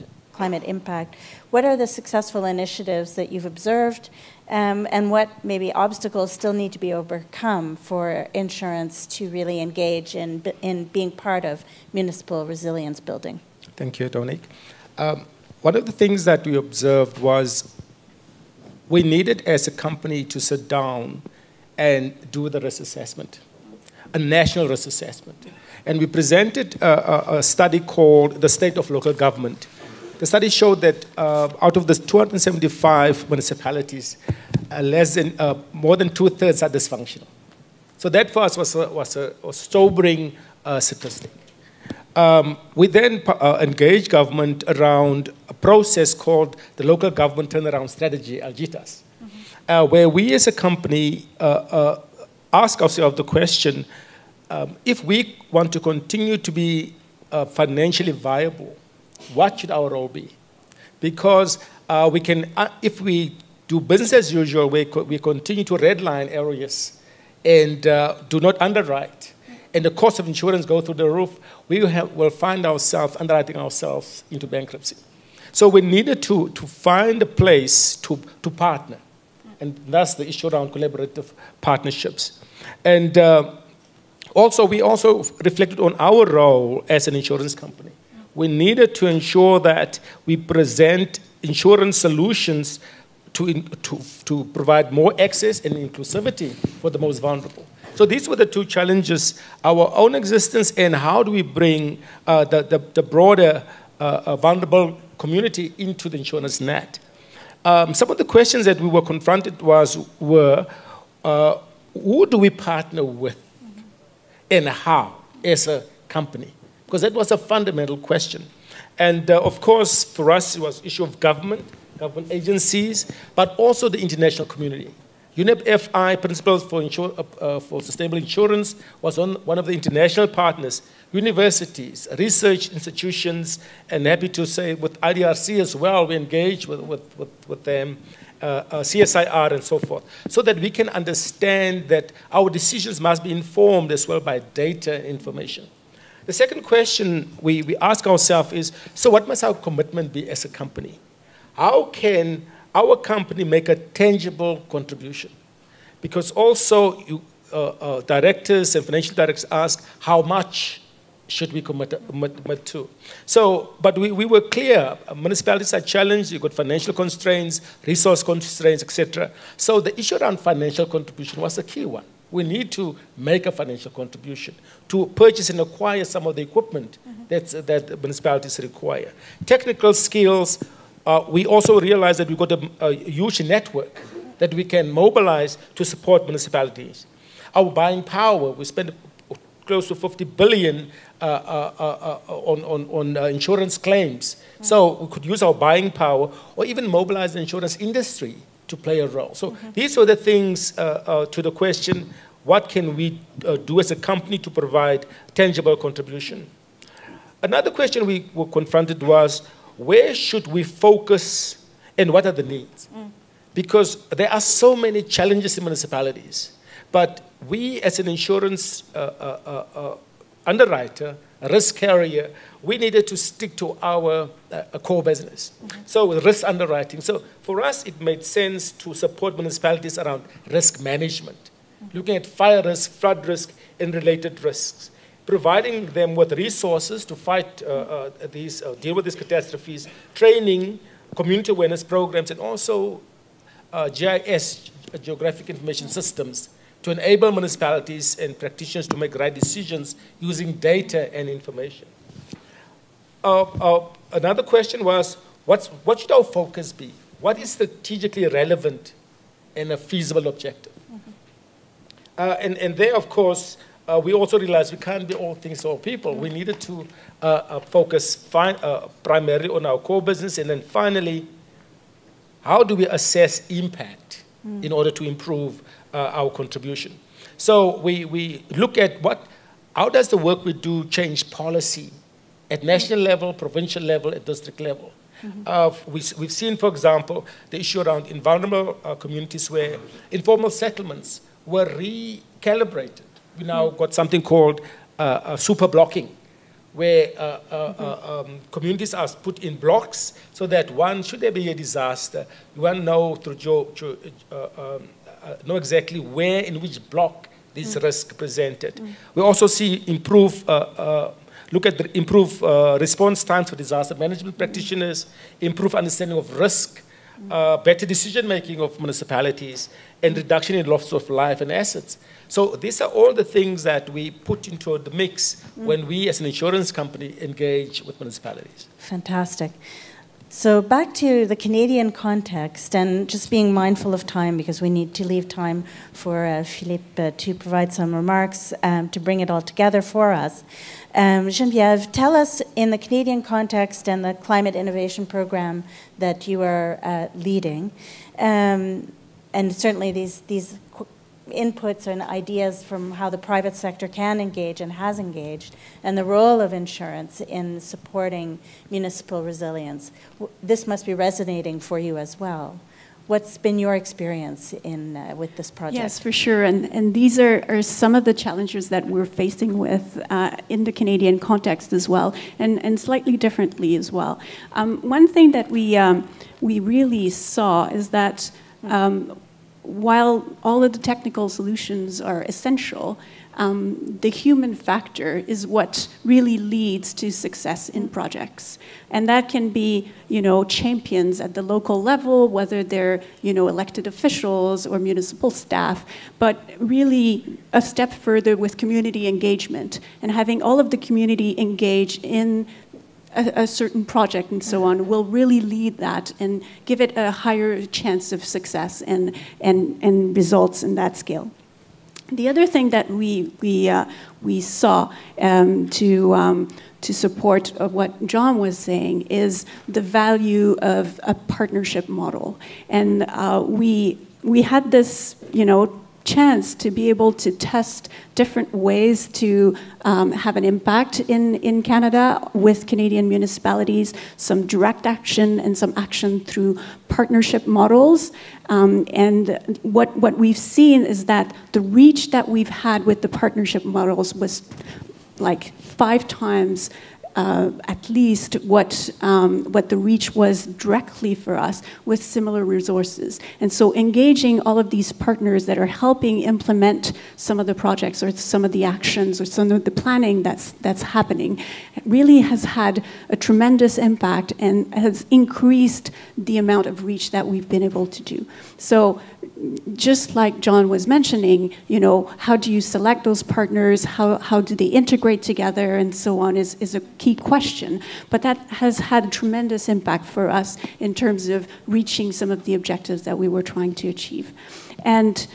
impact. What are the successful initiatives that you've observed, and what maybe obstacles still need to be overcome for insurance to really engage in being part of municipal resilience building? Thank you, Dominique. One of the things that we observed was we needed as a company to sit down and do the risk assessment, a national risk assessment. And we presented a study called The State of Local Government. The study showed that out of the 275 municipalities, more than 2/3 are dysfunctional. So that for us was a sobering statistic. We then engaged government around a process called the Local Government Turnaround Strategy, ALGITAS, where we as a company ask ourselves the question, if we want to continue to be financially viable, what should our role be? Because we can, if we do business as usual, we continue to redline areas and do not underwrite, and the cost of insurance go through the roof, we will find ourselves underwriting ourselves into bankruptcy. So we needed to find a place to partner, and that's the issue around collaborative partnerships. And we also reflected on our role as an insurance company. We needed to ensure that we present insurance solutions to provide more access and inclusivity for the most vulnerable. So these were the two challenges, our own existence and how do we bring the broader vulnerable community into the insurance net. Some of the questions that we were confronted were who do we partner with and how as a company? Because that was a fundamental question. And of course, for us, it was issue of government agencies, but also the international community. UNEP FI, Principles for Sustainable Insurance, was one of the international partners, universities, research institutions, and happy to say with IDRC as well, we engage with them, CSIR and so forth, so that we can understand that our decisions must be informed as well by data information. The second question we ask ourselves is, so what must our commitment be as a company? How can our company make a tangible contribution? Because also directors and financial directors ask, how much should we commit to? So, but we were clear, municipalities are challenged, you've got financial constraints, resource constraints, etc. So the issue around financial contribution was a key one. We need to make a financial contribution to purchase and acquire some of the equipment that municipalities require. Technical skills, we also realize that we've got a huge network that we can mobilize to support municipalities. Our buying power, we spend close to 50 billion on insurance claims. So we could use our buying power or even mobilize the insurance industry to play a role. So these were the things to the question, what can we do as a company to provide tangible contribution? Another question we were confronted was, where should we focus and what are the needs? Because there are so many challenges in municipalities, but we as an insurance underwriter, a risk carrier, we needed to stick to our core business. So with risk underwriting, so for us it made sense to support municipalities around risk management, looking at fire risk, flood risk, and related risks, providing them with resources to fight deal with these catastrophes, training, community awareness programs, and also GIS, Geographic Information Systems, to enable municipalities and practitioners to make right decisions using data and information. Another question was, what should our focus be? What is strategically relevant and a feasible objective? And there, of course, we also realized we can't be all things to all people. We needed to focus primarily on our core business, and then finally, how do we assess impact in order to improve our contribution? So we look at how does the work we do change policy at national level, provincial level, at district level. We've seen, for example, the issue around vulnerable communities where informal settlements were recalibrated. We now got something called super blocking, where communities are put in blocks so that should there be a disaster, one know know exactly where in which block this risk presented. We also see improve response times for disaster management practitioners, improve understanding of risk, better decision-making of municipalities, and reduction in loss of life and assets. So these are all the things that we put into the mix when we as an insurance company engage with municipalities. Fantastic. So back to the Canadian context, and just being mindful of time because we need to leave time for Philippe to provide some remarks to bring it all together for us. Geneviève, tell us in the Canadian context and the climate innovation program that you are leading, and certainly these inputs and ideas from how the private sector can engage and has engaged, and the role of insurance in supporting municipal resilience. This must be resonating for you as well. What's been your experience with this project? Yes, for sure. And these are some of the challenges that we're facing with in the Canadian context as well, and slightly differently as well. One thing that we really saw is that while all of the technical solutions are essential, the human factor is what really leads to success in projects. And that can be, champions at the local level, whether they're, elected officials or municipal staff, but really a step further with community engagement and having all of the community engage in a certain project and so on will really lead that and give it a higher chance of success and results in that scale. The other thing that we saw to support what John was saying is the value of a partnership model, and we had this chance to be able to test different ways to have an impact in Canada with Canadian municipalities, some direct action and some action through partnership models. And what we've seen is that the reach that we've had with the partnership models was like 5 times at least what the reach was directly for us with similar resources. And so engaging all of these partners that are helping implement some of the projects or some of the actions or some of the planning that's happening really has had a tremendous impact and has increased the amount of reach that we've been able to do. So just like John was mentioning, how do you select those partners? How do they integrate together and so on is a key question. But that has had a tremendous impact for us in terms of reaching some of the objectives that we were trying to achieve. And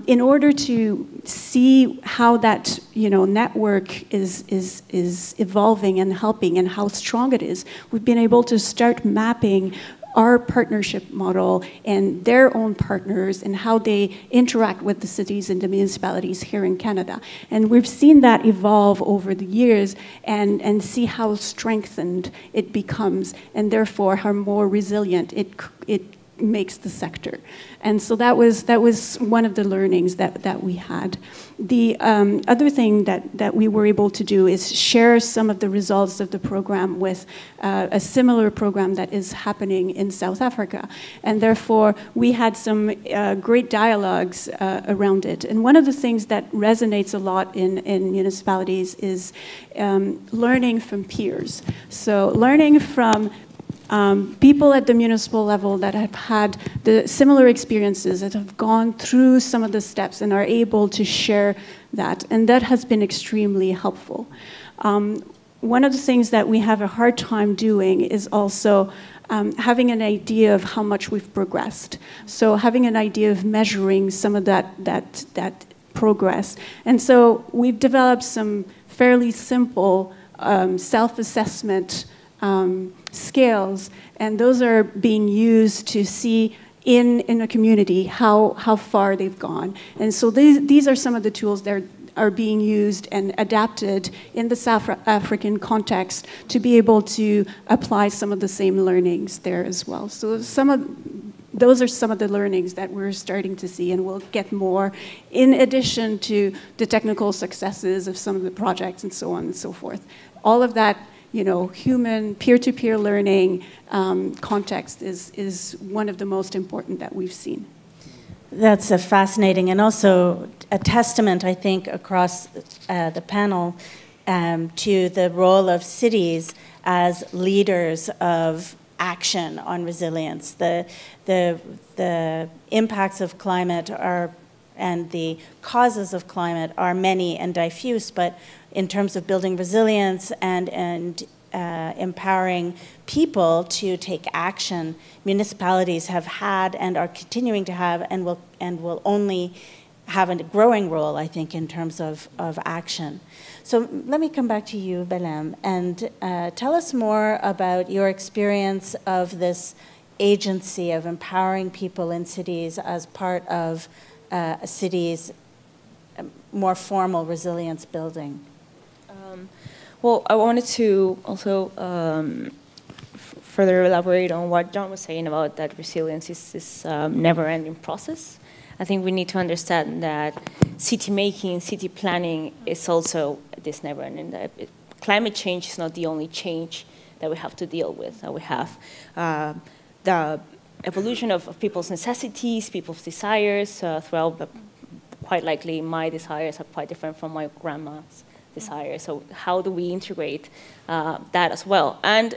in order to see how that network is evolving and helping and how strong it is, we've been able to start mapping our partnership model and their own partners and how they interact with the cities and the municipalities here in Canada. And we've seen that evolve over the years and see how strengthened it becomes and therefore how more resilient it makes the sector. And so that was one of the learnings that we had. The other thing that we were able to do is share some of the results of the program with a similar program that is happening in South Africa. And therefore, we had some great dialogues around it. And one of the things that resonates a lot in municipalities is learning from peers. So learning from people at the municipal level that have had the similar experiences, that have gone through some of the steps and are able to share that. And that has been extremely helpful. One of the things that we have a hard time doing is also having an idea of how much we've progressed. So having an idea of measuring some of that progress. And so we've developed some fairly simple self-assessment scales, and those are being used to see in a community how far they've gone. And so these are some of the tools that are being used and adapted in the South African context to be able to apply some of the same learnings there as well. So those are some of the learnings that we're starting to see, and we'll get more in addition to the technical successes of some of the projects and so on and so forth. All of that human peer-to-peer learning context is one of the most important that we've seen. That's a fascinating and also a testament, I think, across the panel to the role of cities as leaders of action on resilience. The impacts of climate and the causes of climate are many and diffuse, but in terms of building resilience and empowering people to take action, municipalities have had and are continuing to have and will only have a growing role, I think, in terms of action. So let me come back to you, Belém, and tell us more about your experience of this agency of empowering people in cities as part of a city's more formal resilience building. Well, I wanted to also further elaborate on what John was saying about that resilience is this never-ending process. I think we need to understand that city making, city planning is also this never-ending. Climate change is not the only change that we have to deal with. We have the evolution of people's necessities, people's desires throughout quite likely my desires are quite different from my grandma's desires. So how do we integrate that as well? And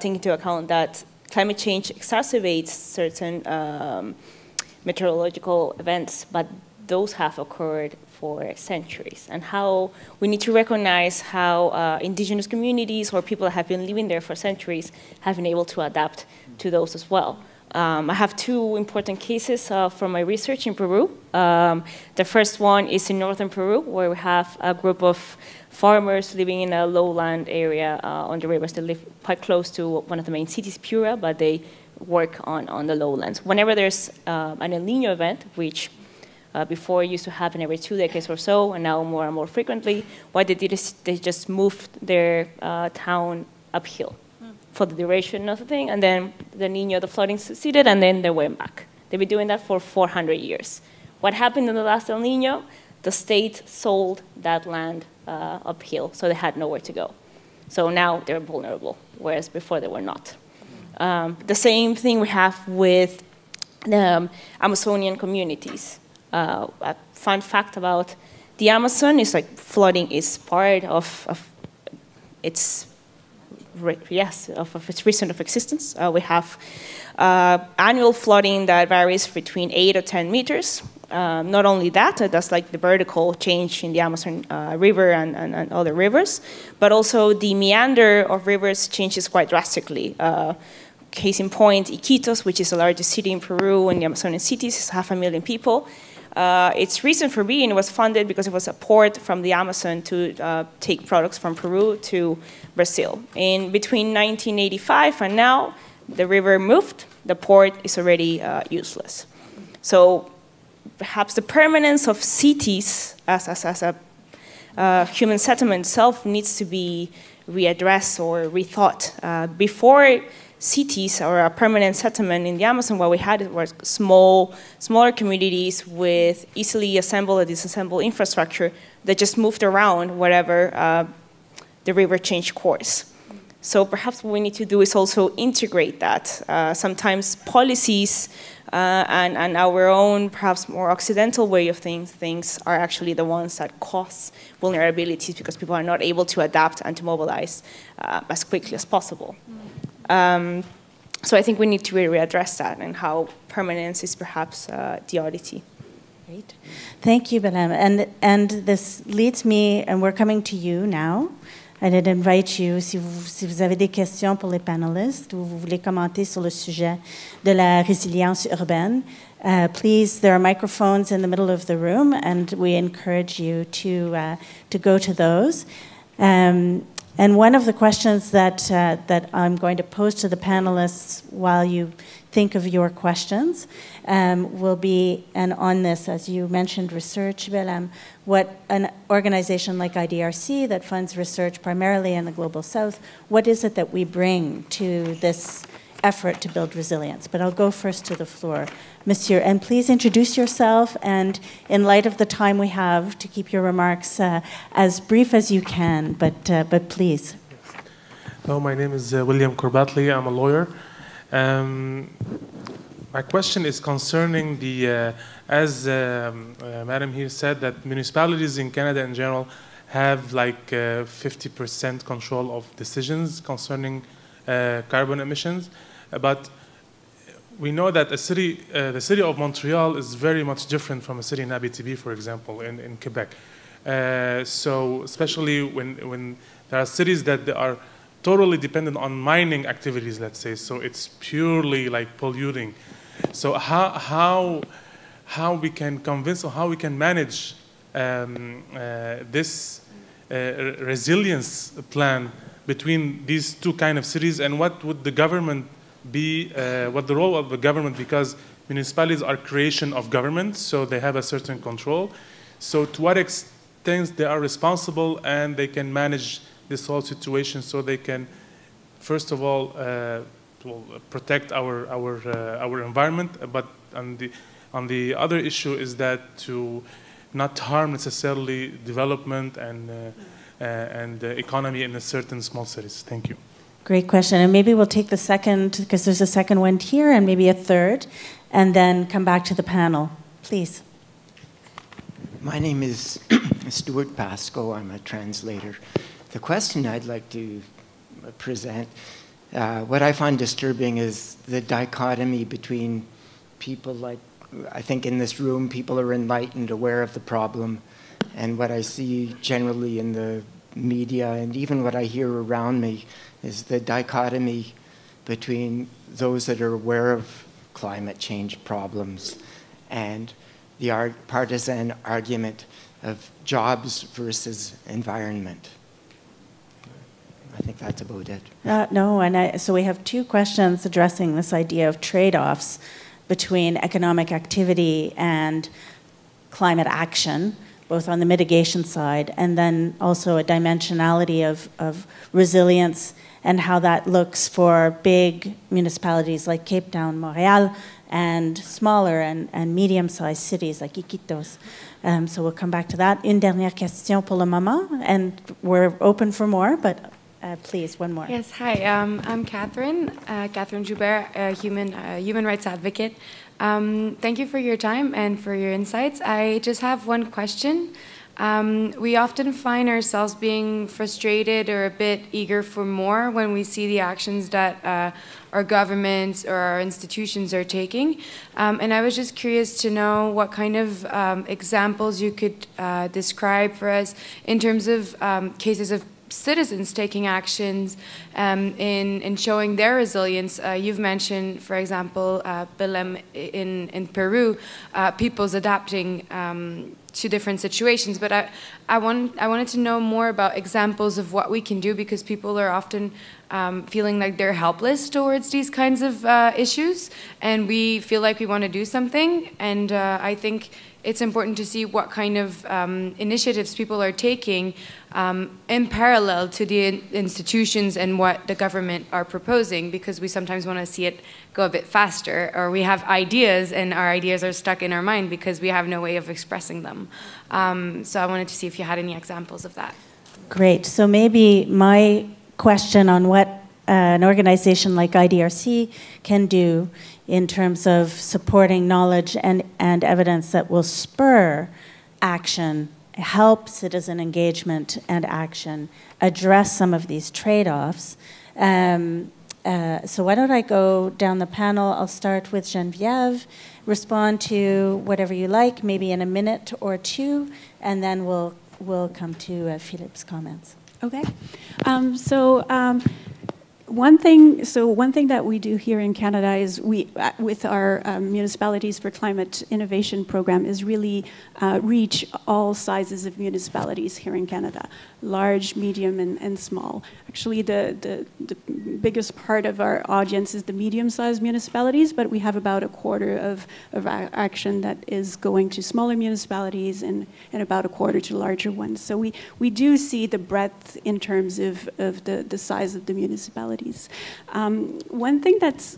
take into account that climate change exacerbates certain meteorological events, but those have occurred for centuries, and how we need to recognize how indigenous communities or people that have been living there for centuries have been able to adapt to those as well. I have two important cases from my research in Peru. The first one is in northern Peru, where we have a group of farmers living in a lowland area on the rivers. They live quite close to one of the main cities, Piura, but they work on the lowlands. Whenever there's an El Niño event, which before used to happen every 2 decades or so, and now more and more frequently, what they did is they just moved their town uphill for the duration of the thing, and then the Niño, the flooding succeeded, and then they went back. They've been doing that for 400 years. What happened in the last El Niño? The state sold that land uphill, so they had nowhere to go. So now they're vulnerable, whereas before they were not. The same thing we have with the Amazonian communities. A fun fact about the Amazon is like flooding is part of its its reason of existence. We have annual flooding that varies between 8 or 10 meters. Not only that, that's like the vertical change in the Amazon River and other rivers, but also the meander of rivers changes quite drastically. Case in point, Iquitos, which is the largest city in Peru, and the Amazonian cities is 500,000 people. Its reason for being was funded because it was a port from the Amazon to take products from Peru to Brazil. In between 1985 and now, the river moved, the port is already useless. So perhaps the permanence of cities as a human settlement itself needs to be readdressed or rethought. Before cities or a permanent settlement in the Amazon, what we had were smaller communities with easily assembled or disassembled infrastructure that just moved around wherever the river changed course. So perhaps what we need to do is also integrate that. Sometimes policies and our own, perhaps more occidental way of things are actually the ones that cause vulnerabilities because people are not able to adapt and to mobilize as quickly as possible. So I think we need to readdress that and how permanence is perhaps the oddity. Great. Thank you, Belém. And this leads me, and we're coming to you now. And I'd invite you, si vous avez des questions pour les panélistes ou vous voulez commenter sur le sujet de la résilience urbaine, please, there are microphones in the middle of the room, and we encourage you to go to those. And one of the questions that I'm going to pose to the panelists while you think of your questions will be, and on this, as you mentioned, research, Belém, what an organization like IDRC that funds research primarily in the Global South, what is it that we bring to this effort to build resilience? But I'll go first to the floor. Monsieur, and please introduce yourself, and in light of the time we have, to keep your remarks as brief as you can, but please. Hello, my name is William Corbatli. I'm a lawyer. My question is concerning the, as Madam here said, that municipalities in Canada in general have like 50% control of decisions concerning carbon emissions, but we know that the city of Montreal is very much different from a city in Abitibi, for example, in Quebec. So especially when there are cities that they are totally dependent on mining activities, let's say, so it's purely like polluting. So how we can convince or how we can manage this resilience plan between these two kind of cities, and what would the government be, what the role of the government, because municipalities are creation of government, so they have a certain control. So to what extent they are responsible and they can manage this whole situation, so they can, first of all, protect our environment, but on the other issue is that to not harm necessarily development and the economy in a certain small cities. Thank you. Great question. And maybe we'll take the second, because there's a second one here, and maybe a third, and then come back to the panel. Please. My name is Stuart Pascoe. I'm a translator. The question I'd like to present, what I find disturbing is the dichotomy between people like, I think in this room, people are enlightened, aware of the problem, and what I see generally in the media and even what I hear around me is the dichotomy between those that are aware of climate change problems and the partisan argument of jobs versus environment. I think that's about it. No, and so we have two questions addressing this idea of trade-offs between economic activity and climate action, both on the mitigation side, and then also a dimensionality of resilience and how that looks for big municipalities like Cape Town, Montreal, and smaller and medium-sized cities like Iquitos. So we'll come back to that. Une dernière question pour le moment, and we're open for more, but please, one more. Yes, hi, I'm Catherine Joubert, a human rights advocate. Thank you for your time and for your insights. I just have one question. We often find ourselves being frustrated or a bit eager for more when we see the actions that our governments or our institutions are taking. And I was just curious to know what kind of examples you could describe for us in terms of cases of citizens taking actions in showing their resilience. You've mentioned, for example, Belém in Peru, people's adapting to different situations, but I wanted to know more about examples of what we can do, because people are often feeling like they're helpless towards these kinds of issues, and we feel like we want to do something, and I think it's important to see what kind of initiatives people are taking in parallel to the institutions and what the government are proposing, because we sometimes want to see it go a bit faster, or we have ideas and our ideas are stuck in our mind because we have no way of expressing them. So I wanted to see if you had any examples of that. Great. So maybe my question on what an organization like IDRC can do in terms of supporting knowledge and evidence that will spur action, help citizen engagement and action, address some of these trade-offs. So why don't I go down the panel? I'll start with Geneviève, respond to whatever you like, maybe in a minute or two, and then we'll come to Philippe's comments. Okay. One thing that we do here in Canada is with our Municipalities for Climate Innovation program, is really reach all sizes of municipalities here in Canada, large, medium, and small. Actually, the biggest part of our audience is the medium-sized municipalities, but we have about a quarter of our action that is going to smaller municipalities and about a quarter to larger ones. So we do see the breadth in terms of the size of the municipalities. One thing that's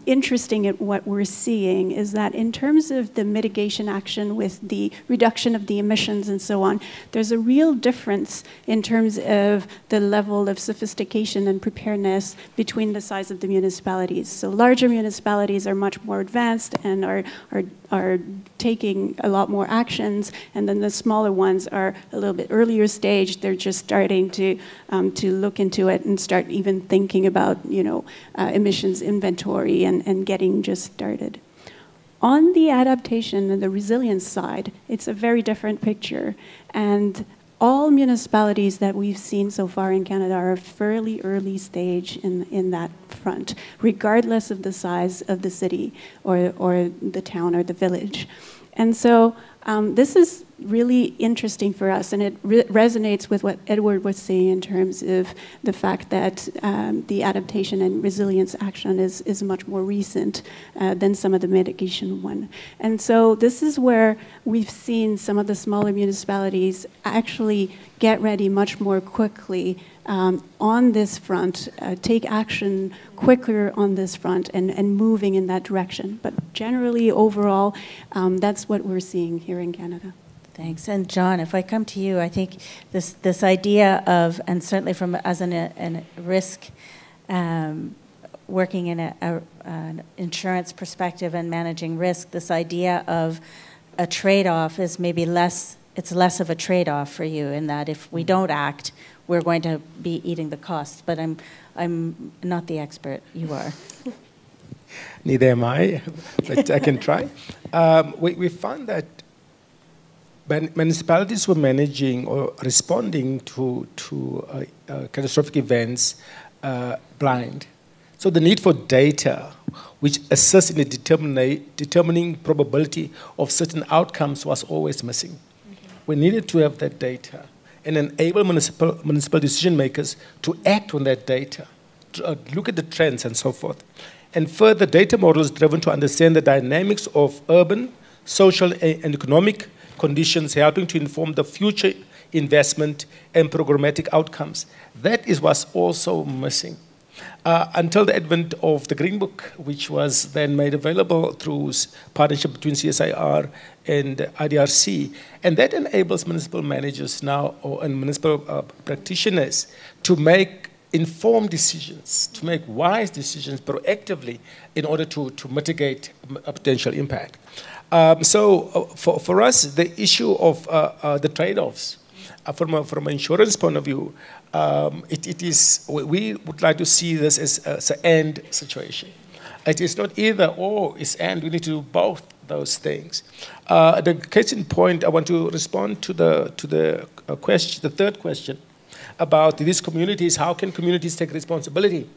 interesting at what we're seeing is that in terms of the mitigation action with the reduction of the emissions and so on, there's a real difference in terms of the level of sophistication and preparedness between the size of the municipalities. So larger municipalities are much more advanced and are taking a lot more actions, and then the smaller ones are a little bit earlier stage. They're just starting to look into it and start even thinking about emissions inventory and getting just started. On the adaptation and the resilience side, it's a very different picture, and all municipalities that we've seen so far in Canada are a fairly early stage in that front, regardless of the size of the city or the town or the village. And so this is really interesting for us, and it resonates with what Edward was saying in terms of the fact that the adaptation and resilience action is much more recent than some of the mitigation one. And so this is where we've seen some of the smaller municipalities actually get ready much more quickly on this front, take action quicker on this front and moving in that direction. But generally, overall, that's what we're seeing here in Canada. Thanks. And John, if I come to you, I think this idea of, and certainly from as an risk, working in an insurance perspective and managing risk, this idea of a trade-off is maybe less, it's less of a trade-off for you in that if we don't act, we're going to be eating the costs. But I'm not the expert, you are. Neither am I, but I can try. We found that municipalities were managing or responding to catastrophic events blind. So the need for data, which assists in the determining probability of certain outcomes, was always missing. We needed to have that data and enable municipal decision makers to act on that data, to look at the trends and so forth. And further, data models driven to understand the dynamics of urban, social, and economic conditions, helping to inform the future investment and programmatic outcomes. That is what's also missing. Until the advent of the Green Book, which was then made available through partnership between CSIR and IDRC, and that enables municipal managers now and municipal practitioners to make informed decisions, to make wise decisions proactively in order to mitigate a potential impact. So for us, the issue of the trade-offs, from an insurance point of view, we would like to see this as an and situation. It is not either or, it's and. We need to do both those things. The case in point, I want to respond to the question, the third question about these communities. How can communities take responsibility?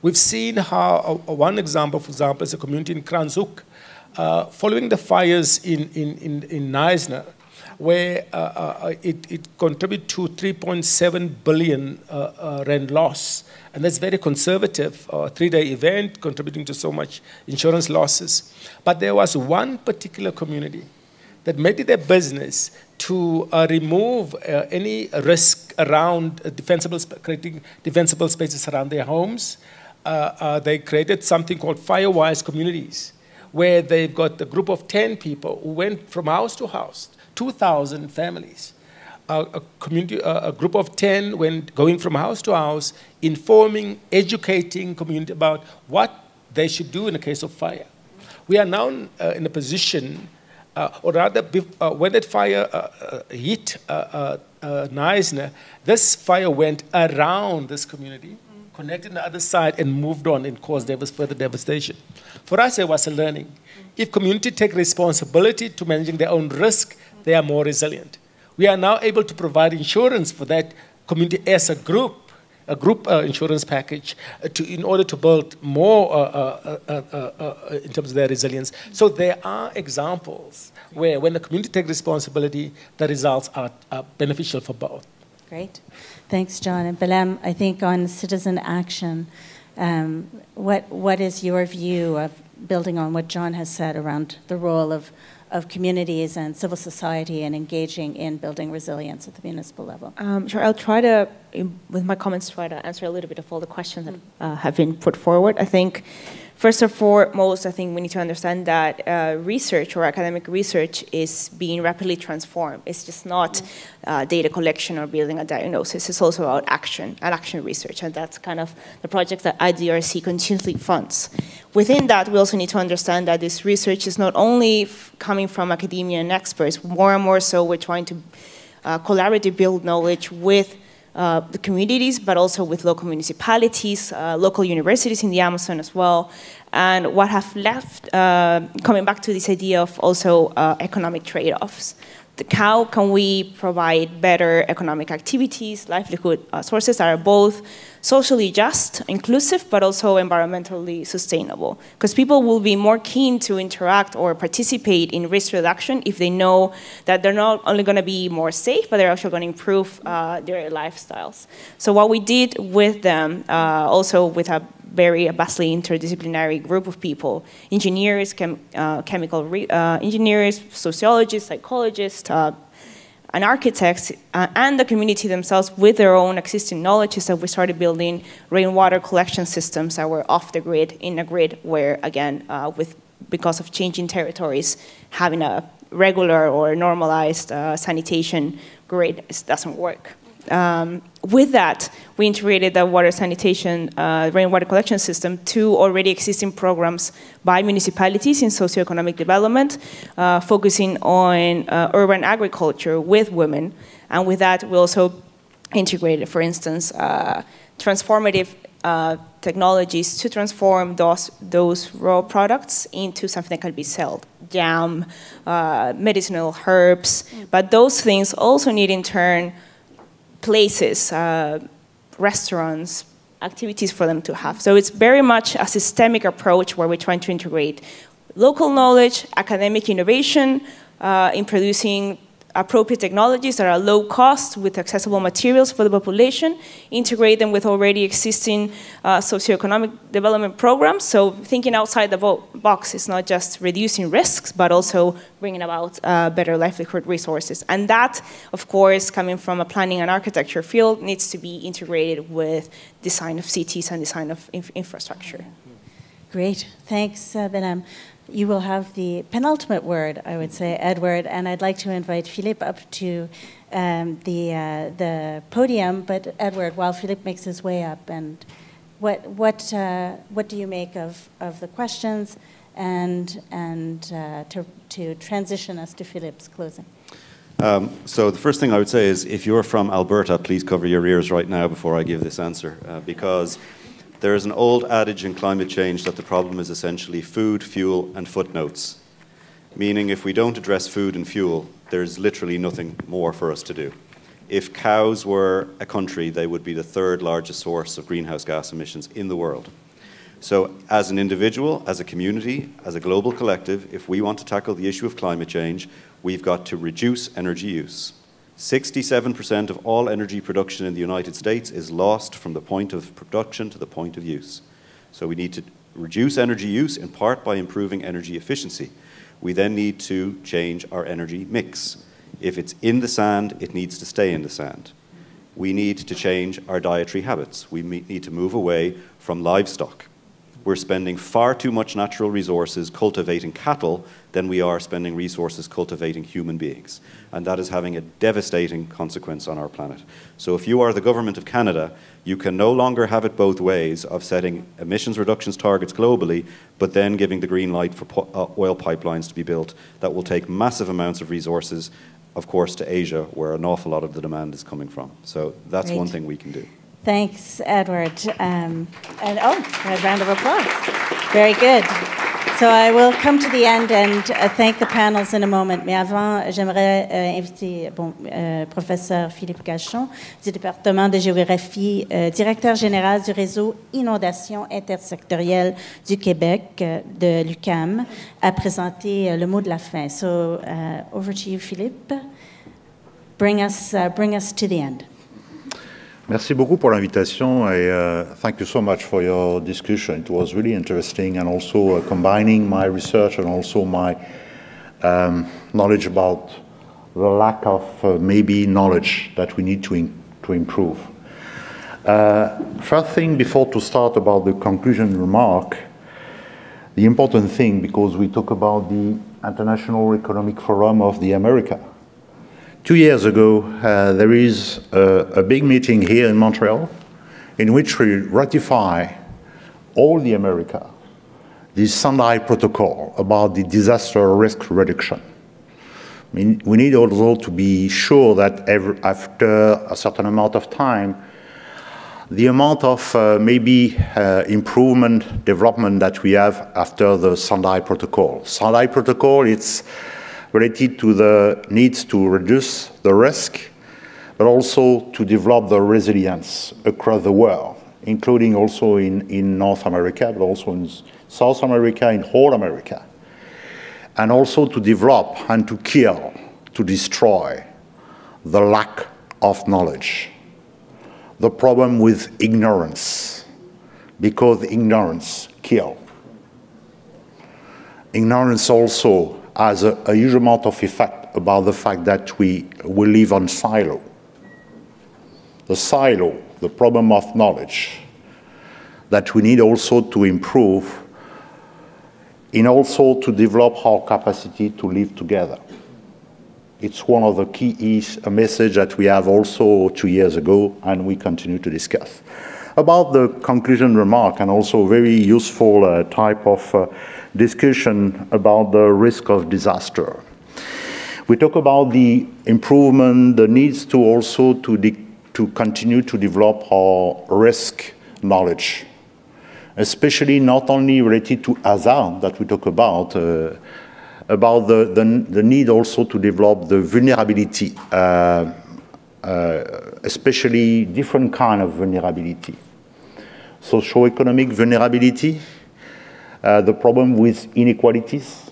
We've seen how one example, for example, is a community in Kranshoek, following the fires in Knysna, where it contributed to 3.7 billion rand loss. And that's very conservative, 3-day event contributing to so much insurance losses. But there was one particular community that made it their business to remove any risk around creating defensible spaces around their homes. They created something called Firewise communities, where they've got a group of 10 people who went from house to house, 2,000 families. A group of 10 went going from house to house, informing, educating community about what they should do in the case of fire. We are now in a position, or rather, when that fire hit Knysna, this fire went around this community, connected the other side, and moved on and caused further devastation. For us, it was a learning. If community take responsibility to managing their own risk, they are more resilient. We are now able to provide insurance for that community as a group insurance package in order to build more in terms of their resilience. So there are examples where when the community takes responsibility, the results are beneficial for both. Great. Thanks, John. And Belém, I think on citizen action, what is your view of building on what John has said around the role of communities and civil society and engaging in building resilience at the municipal level? Sure, I'll try to, with my comments, try to answer a little bit of all the questions that have been put forward. I think, first and foremost, I think we need to understand that research or academic research is being rapidly transformed. It's just not data collection or building a diagnosis. It's also about action and action research, and that's kind of the projects that IDRC continuously funds. Within that, we also need to understand that this research is not only coming from academia and experts. More and more so, we're trying to collaboratively build knowledge with the communities, but also with local municipalities, local universities in the Amazon as well. And what have left, coming back to this idea of also economic trade-offs. How can we provide better economic activities, livelihood sources that are both socially just, inclusive, but also environmentally sustainable? Because people will be more keen to interact or participate in risk reduction if they know that they're not only going to be more safe, but they're actually going to improve their lifestyles. So what we did with them, also with a very vastly interdisciplinary group of people, engineers, chemical engineers, sociologists, psychologists, and architects, and the community themselves with their own existing knowledge, is that we started building rainwater collection systems that were off the grid, in a grid where, again, because of changing territories, having a regular or normalized sanitation grid doesn't work. With that, we integrated the water sanitation, rainwater collection system to already existing programs by municipalities in socioeconomic development, focusing on urban agriculture with women. And with that, we also integrated, for instance, transformative technologies to transform those raw products into something that can be sold. Jam, medicinal herbs, but those things also need in turn places, restaurants, activities for them to have. So it's very much a systemic approach where we're trying to integrate local knowledge, academic innovation, in producing appropriate technologies that are low cost with accessible materials for the population, integrate them with already existing socioeconomic development programs. So thinking outside the box is not just reducing risks, but also bringing about better livelihood resources. And that, of course, coming from a planning and architecture field, needs to be integrated with design of cities and design of infrastructure. Great, thanks, Behnam. You will have the penultimate word, I would say, Edward, and I'd like to invite Philippe up to the podium. But Edward, while Philippe makes his way up, and what do you make of the questions, and to transition us to Philippe's closing? So the first thing I would say is, if you're from Alberta, please cover your ears right now before I give this answer, because there is an old adage in climate change that the problem is essentially food, fuel, and footnotes. Meaning, if we don't address food and fuel, there's literally nothing more for us to do. If cows were a country, they would be the third largest source of greenhouse gas emissions in the world. So as an individual, as a community, as a global collective, if we want to tackle the issue of climate change, we've got to reduce energy use. 67% of all energy production in the United States is lost from the point of production to the point of use. So we need to reduce energy use in part by improving energy efficiency. We then need to change our energy mix. If it's in the sand, it needs to stay in the sand. We need to change our dietary habits. We need to move away from livestock. We're spending far too much natural resources cultivating cattle than we are spending resources cultivating human beings. And that is having a devastating consequence on our planet. So if you are the government of Canada, you can no longer have it both ways of setting emissions reductions targets globally, but then giving the green light for oil pipelines to be built that will take massive amounts of resources, of course, to Asia, where an awful lot of the demand is coming from. So that's one thing we can do. Thanks, Edward. A round of applause. Very good. So I will come to the end and thank the panels in a moment. Mais avant, j'aimerais inviter professeur Philippe Gachon du département de géographie, directeur général du réseau Inondations intersectorielles du Québec de l'UQAM, à présenter le mot de la fin. So over to you, Philippe. Bring us to the end. Merci beaucoup pour l'invitation, and thank you so much for your discussion. It was really interesting, and also combining my research and also my knowledge about the lack of maybe knowledge that we need to improve. First thing, before to start about the conclusion remark, the important thing, because we talk about the International Economic Forum of the America. 2 years ago, there is a big meeting here in Montreal in which we ratify all the America, the Sendai Protocol about the disaster risk reduction. I mean, we need also to be sure that after a certain amount of time, the amount of maybe improvement, development that we have after the Sendai Protocol. Sendai Protocol, it's related to the needs to reduce the risk, but also to develop the resilience across the world, including also in North America, but also in South America, in whole America. And also to develop and to kill, to destroy the lack of knowledge. The problem with ignorance, because ignorance kills. Ignorance also has a huge amount of effect about the fact that we live on silo. The silo, the problem of knowledge, that we need also to improve in also to develop our capacity to live together. It's one of the key messages that we have also 2 years ago, and we continue to discuss. About the conclusion remark, and also very useful type of discussion about the risk of disaster. We talk about the improvement, the needs to also to continue to develop our risk knowledge, especially not only related to hazard that we talk about the need also to develop the vulnerability, especially different kind of vulnerability. Socioeconomic vulnerability, the problem with inequalities,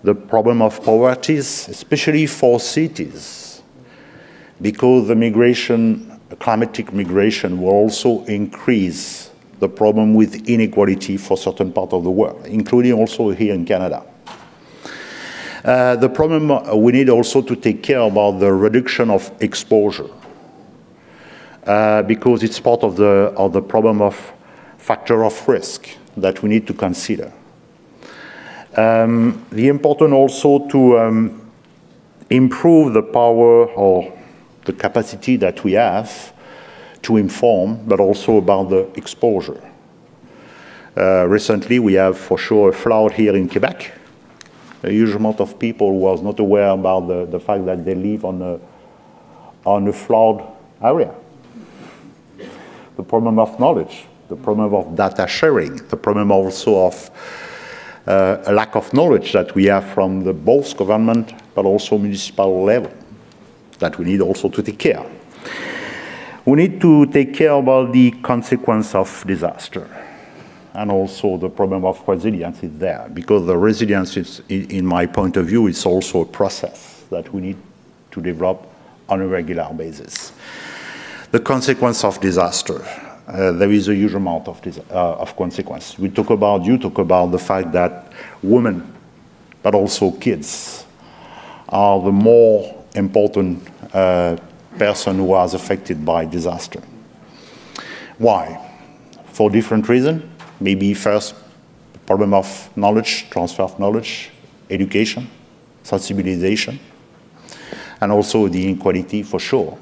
the problem of poverty, especially for cities, because the migration, climatic migration will also increase the problem with inequality for certain parts of the world, including also here in Canada. The problem we need also to take care about the reduction of exposure, because it's part of the problem of factor of risk that we need to consider. The important also to improve the power or the capacity that we have to inform, but also about the exposure. Recently, we have for sure a flood here in Quebec. A huge amount of people was not aware about the fact that they live on a flood area. The problem of knowledge, the problem of data sharing, the problem also of a lack of knowledge that we have from the both government but also municipal level that we need also to take care. We need to take care about the consequence of disaster. And also the problem of resilience is there, because the resilience is, in my point of view, is also a process that we need to develop on a regular basis. The consequence of disaster, there is a huge amount of consequence. You talk about the fact that women, but also kids, are the more important person who is affected by disaster. Why? For different reasons. Maybe first, the problem of knowledge, transfer of knowledge, education, sensibilization, and also the inequality for sure,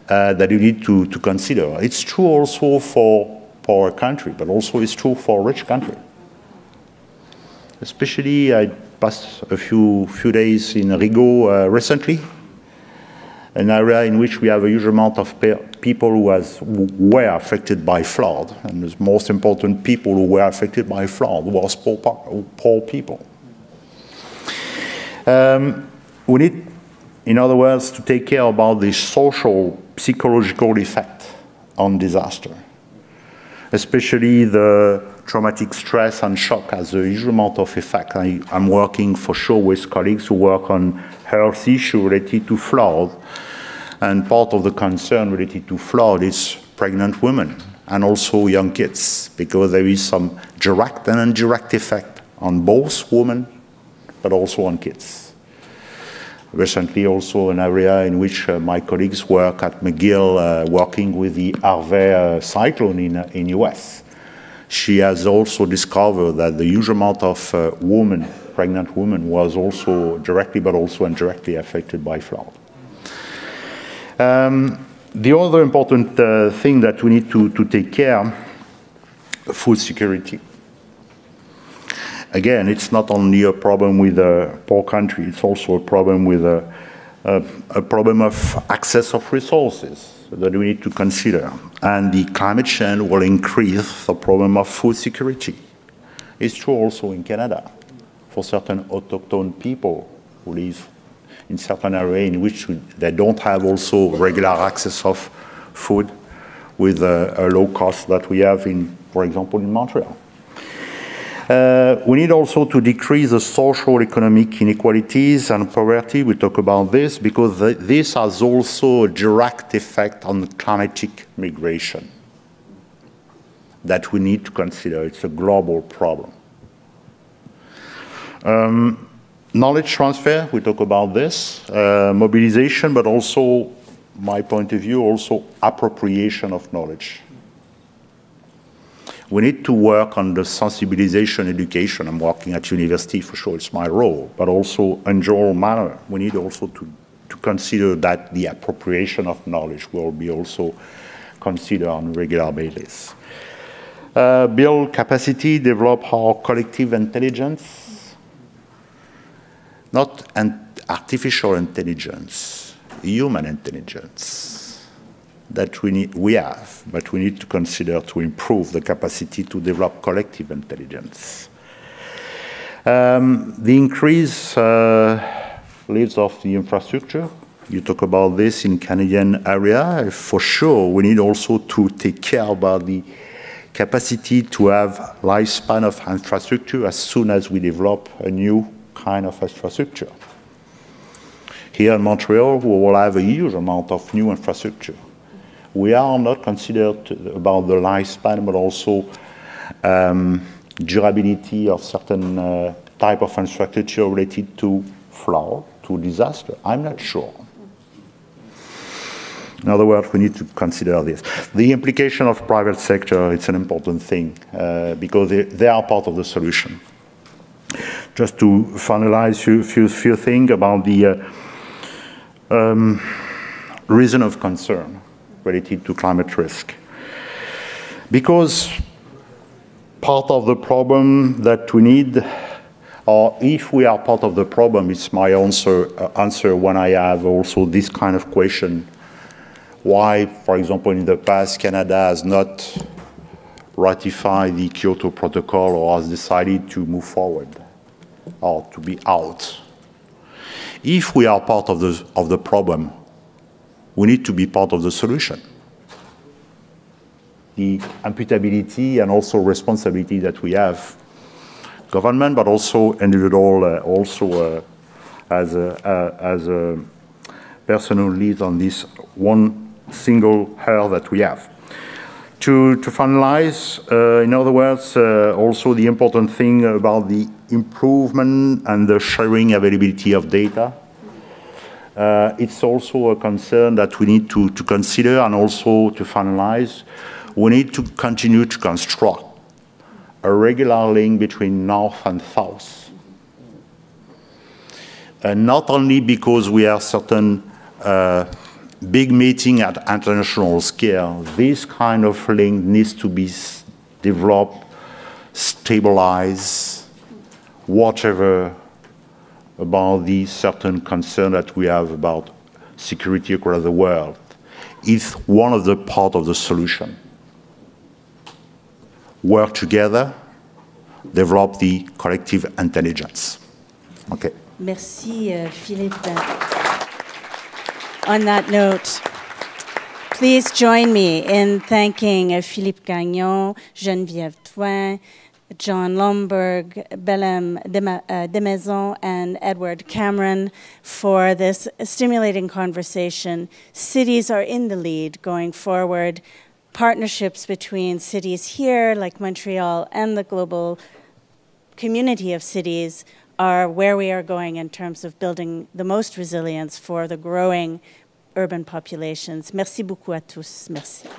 that you need to consider. It's true also for poor country, but also it's true for rich country. Especially, I passed a few days in Rigaud recently, an area in which we have a huge amount of people who were affected by flood, and the most important people who were affected by flood was poor people. We need, in other words, to take care about the social, psychological effect on disaster, especially the traumatic stress and shock has a huge amount of effect. I'm working for sure with colleagues who work on health issues related to flood, and part of the concern related to flood is pregnant women and also young kids, because there is some direct and indirect effect on both women but also on kids. Recently also an area in which my colleagues work at McGill working with the Harvey cyclone in US. She has also discovered that the huge amount of pregnant women was also directly but also indirectly affected by flood. The other important thing that we need to take care, food security. Again, it's not only a problem with a poor country, it's also a problem with a problem of access of resources that we need to consider. And the climate change will increase the problem of food security. It's true also in Canada for certain autochthone people who live in certain areas in which they don't have also regular access of food with a low cost that we have in, for example, in Montreal. We need also to decrease the social economic inequalities and poverty. We talk about this because this has also a direct effect on climatic migration that we need to consider. It's a global problem. Knowledge transfer, we talk about this, mobilization, but also, my point of view, also appropriation of knowledge. We need to work on the sensibilization education. I'm working at university, for sure, it's my role, but also in general manner. We need also to consider that the appropriation of knowledge will be also considered on a regular basis. Build capacity, develop our collective intelligence, not artificial intelligence, human intelligence that we have, but we need to consider to improve the capacity to develop collective intelligence. The increase leads of the infrastructure. You talk about this in Canadian area. For sure, we need also to take care about the capacity to have lifespan of infrastructure as soon as we develop a new kind of infrastructure. Here in Montreal, we will have a huge amount of new infrastructure. We are not considered about the lifespan, but also durability of certain type of infrastructure related to flood, to disaster. I'm not sure. In other words, we need to consider this. The implication of private sector, it's an important thing because they are part of the solution. Just to finalize few things about the reason of concern related to climate risk. Because part of the problem that we need, or if we are part of the problem, it's my answer when I have also this kind of question. Why, for example, in the past, Canada has not ratified the Kyoto Protocol or has decided to move forward or to be out? If we are part of the problem, we need to be part of the solution. The imputability and also responsibility that we have, government, but also individual, as a personal lead on this one single hair that we have. To finalize, in other words, also the important thing about the improvement and the sharing availability of data. It's also a concern that we need to consider and also to finalize. We need to continue to construct a regular link between North and South. And not only because we have certain big meeting at international scale, this kind of link needs to be developed, stabilized, whatever about the certain concern that we have about security across the world. It's one of the part of the solution. Work together, develop the collective intelligence. Okay. Merci, Philippe. On that note, please join me in thanking Philippe Gagnon, Geneviève Twin, John Lomberg, Belém Desmaisons, and Edward Cameron for this stimulating conversation. Cities are in the lead going forward. Partnerships between cities here, like Montreal, and the global community of cities are where we are going in terms of building the most resilience for the growing urban populations. Merci beaucoup à tous. Merci.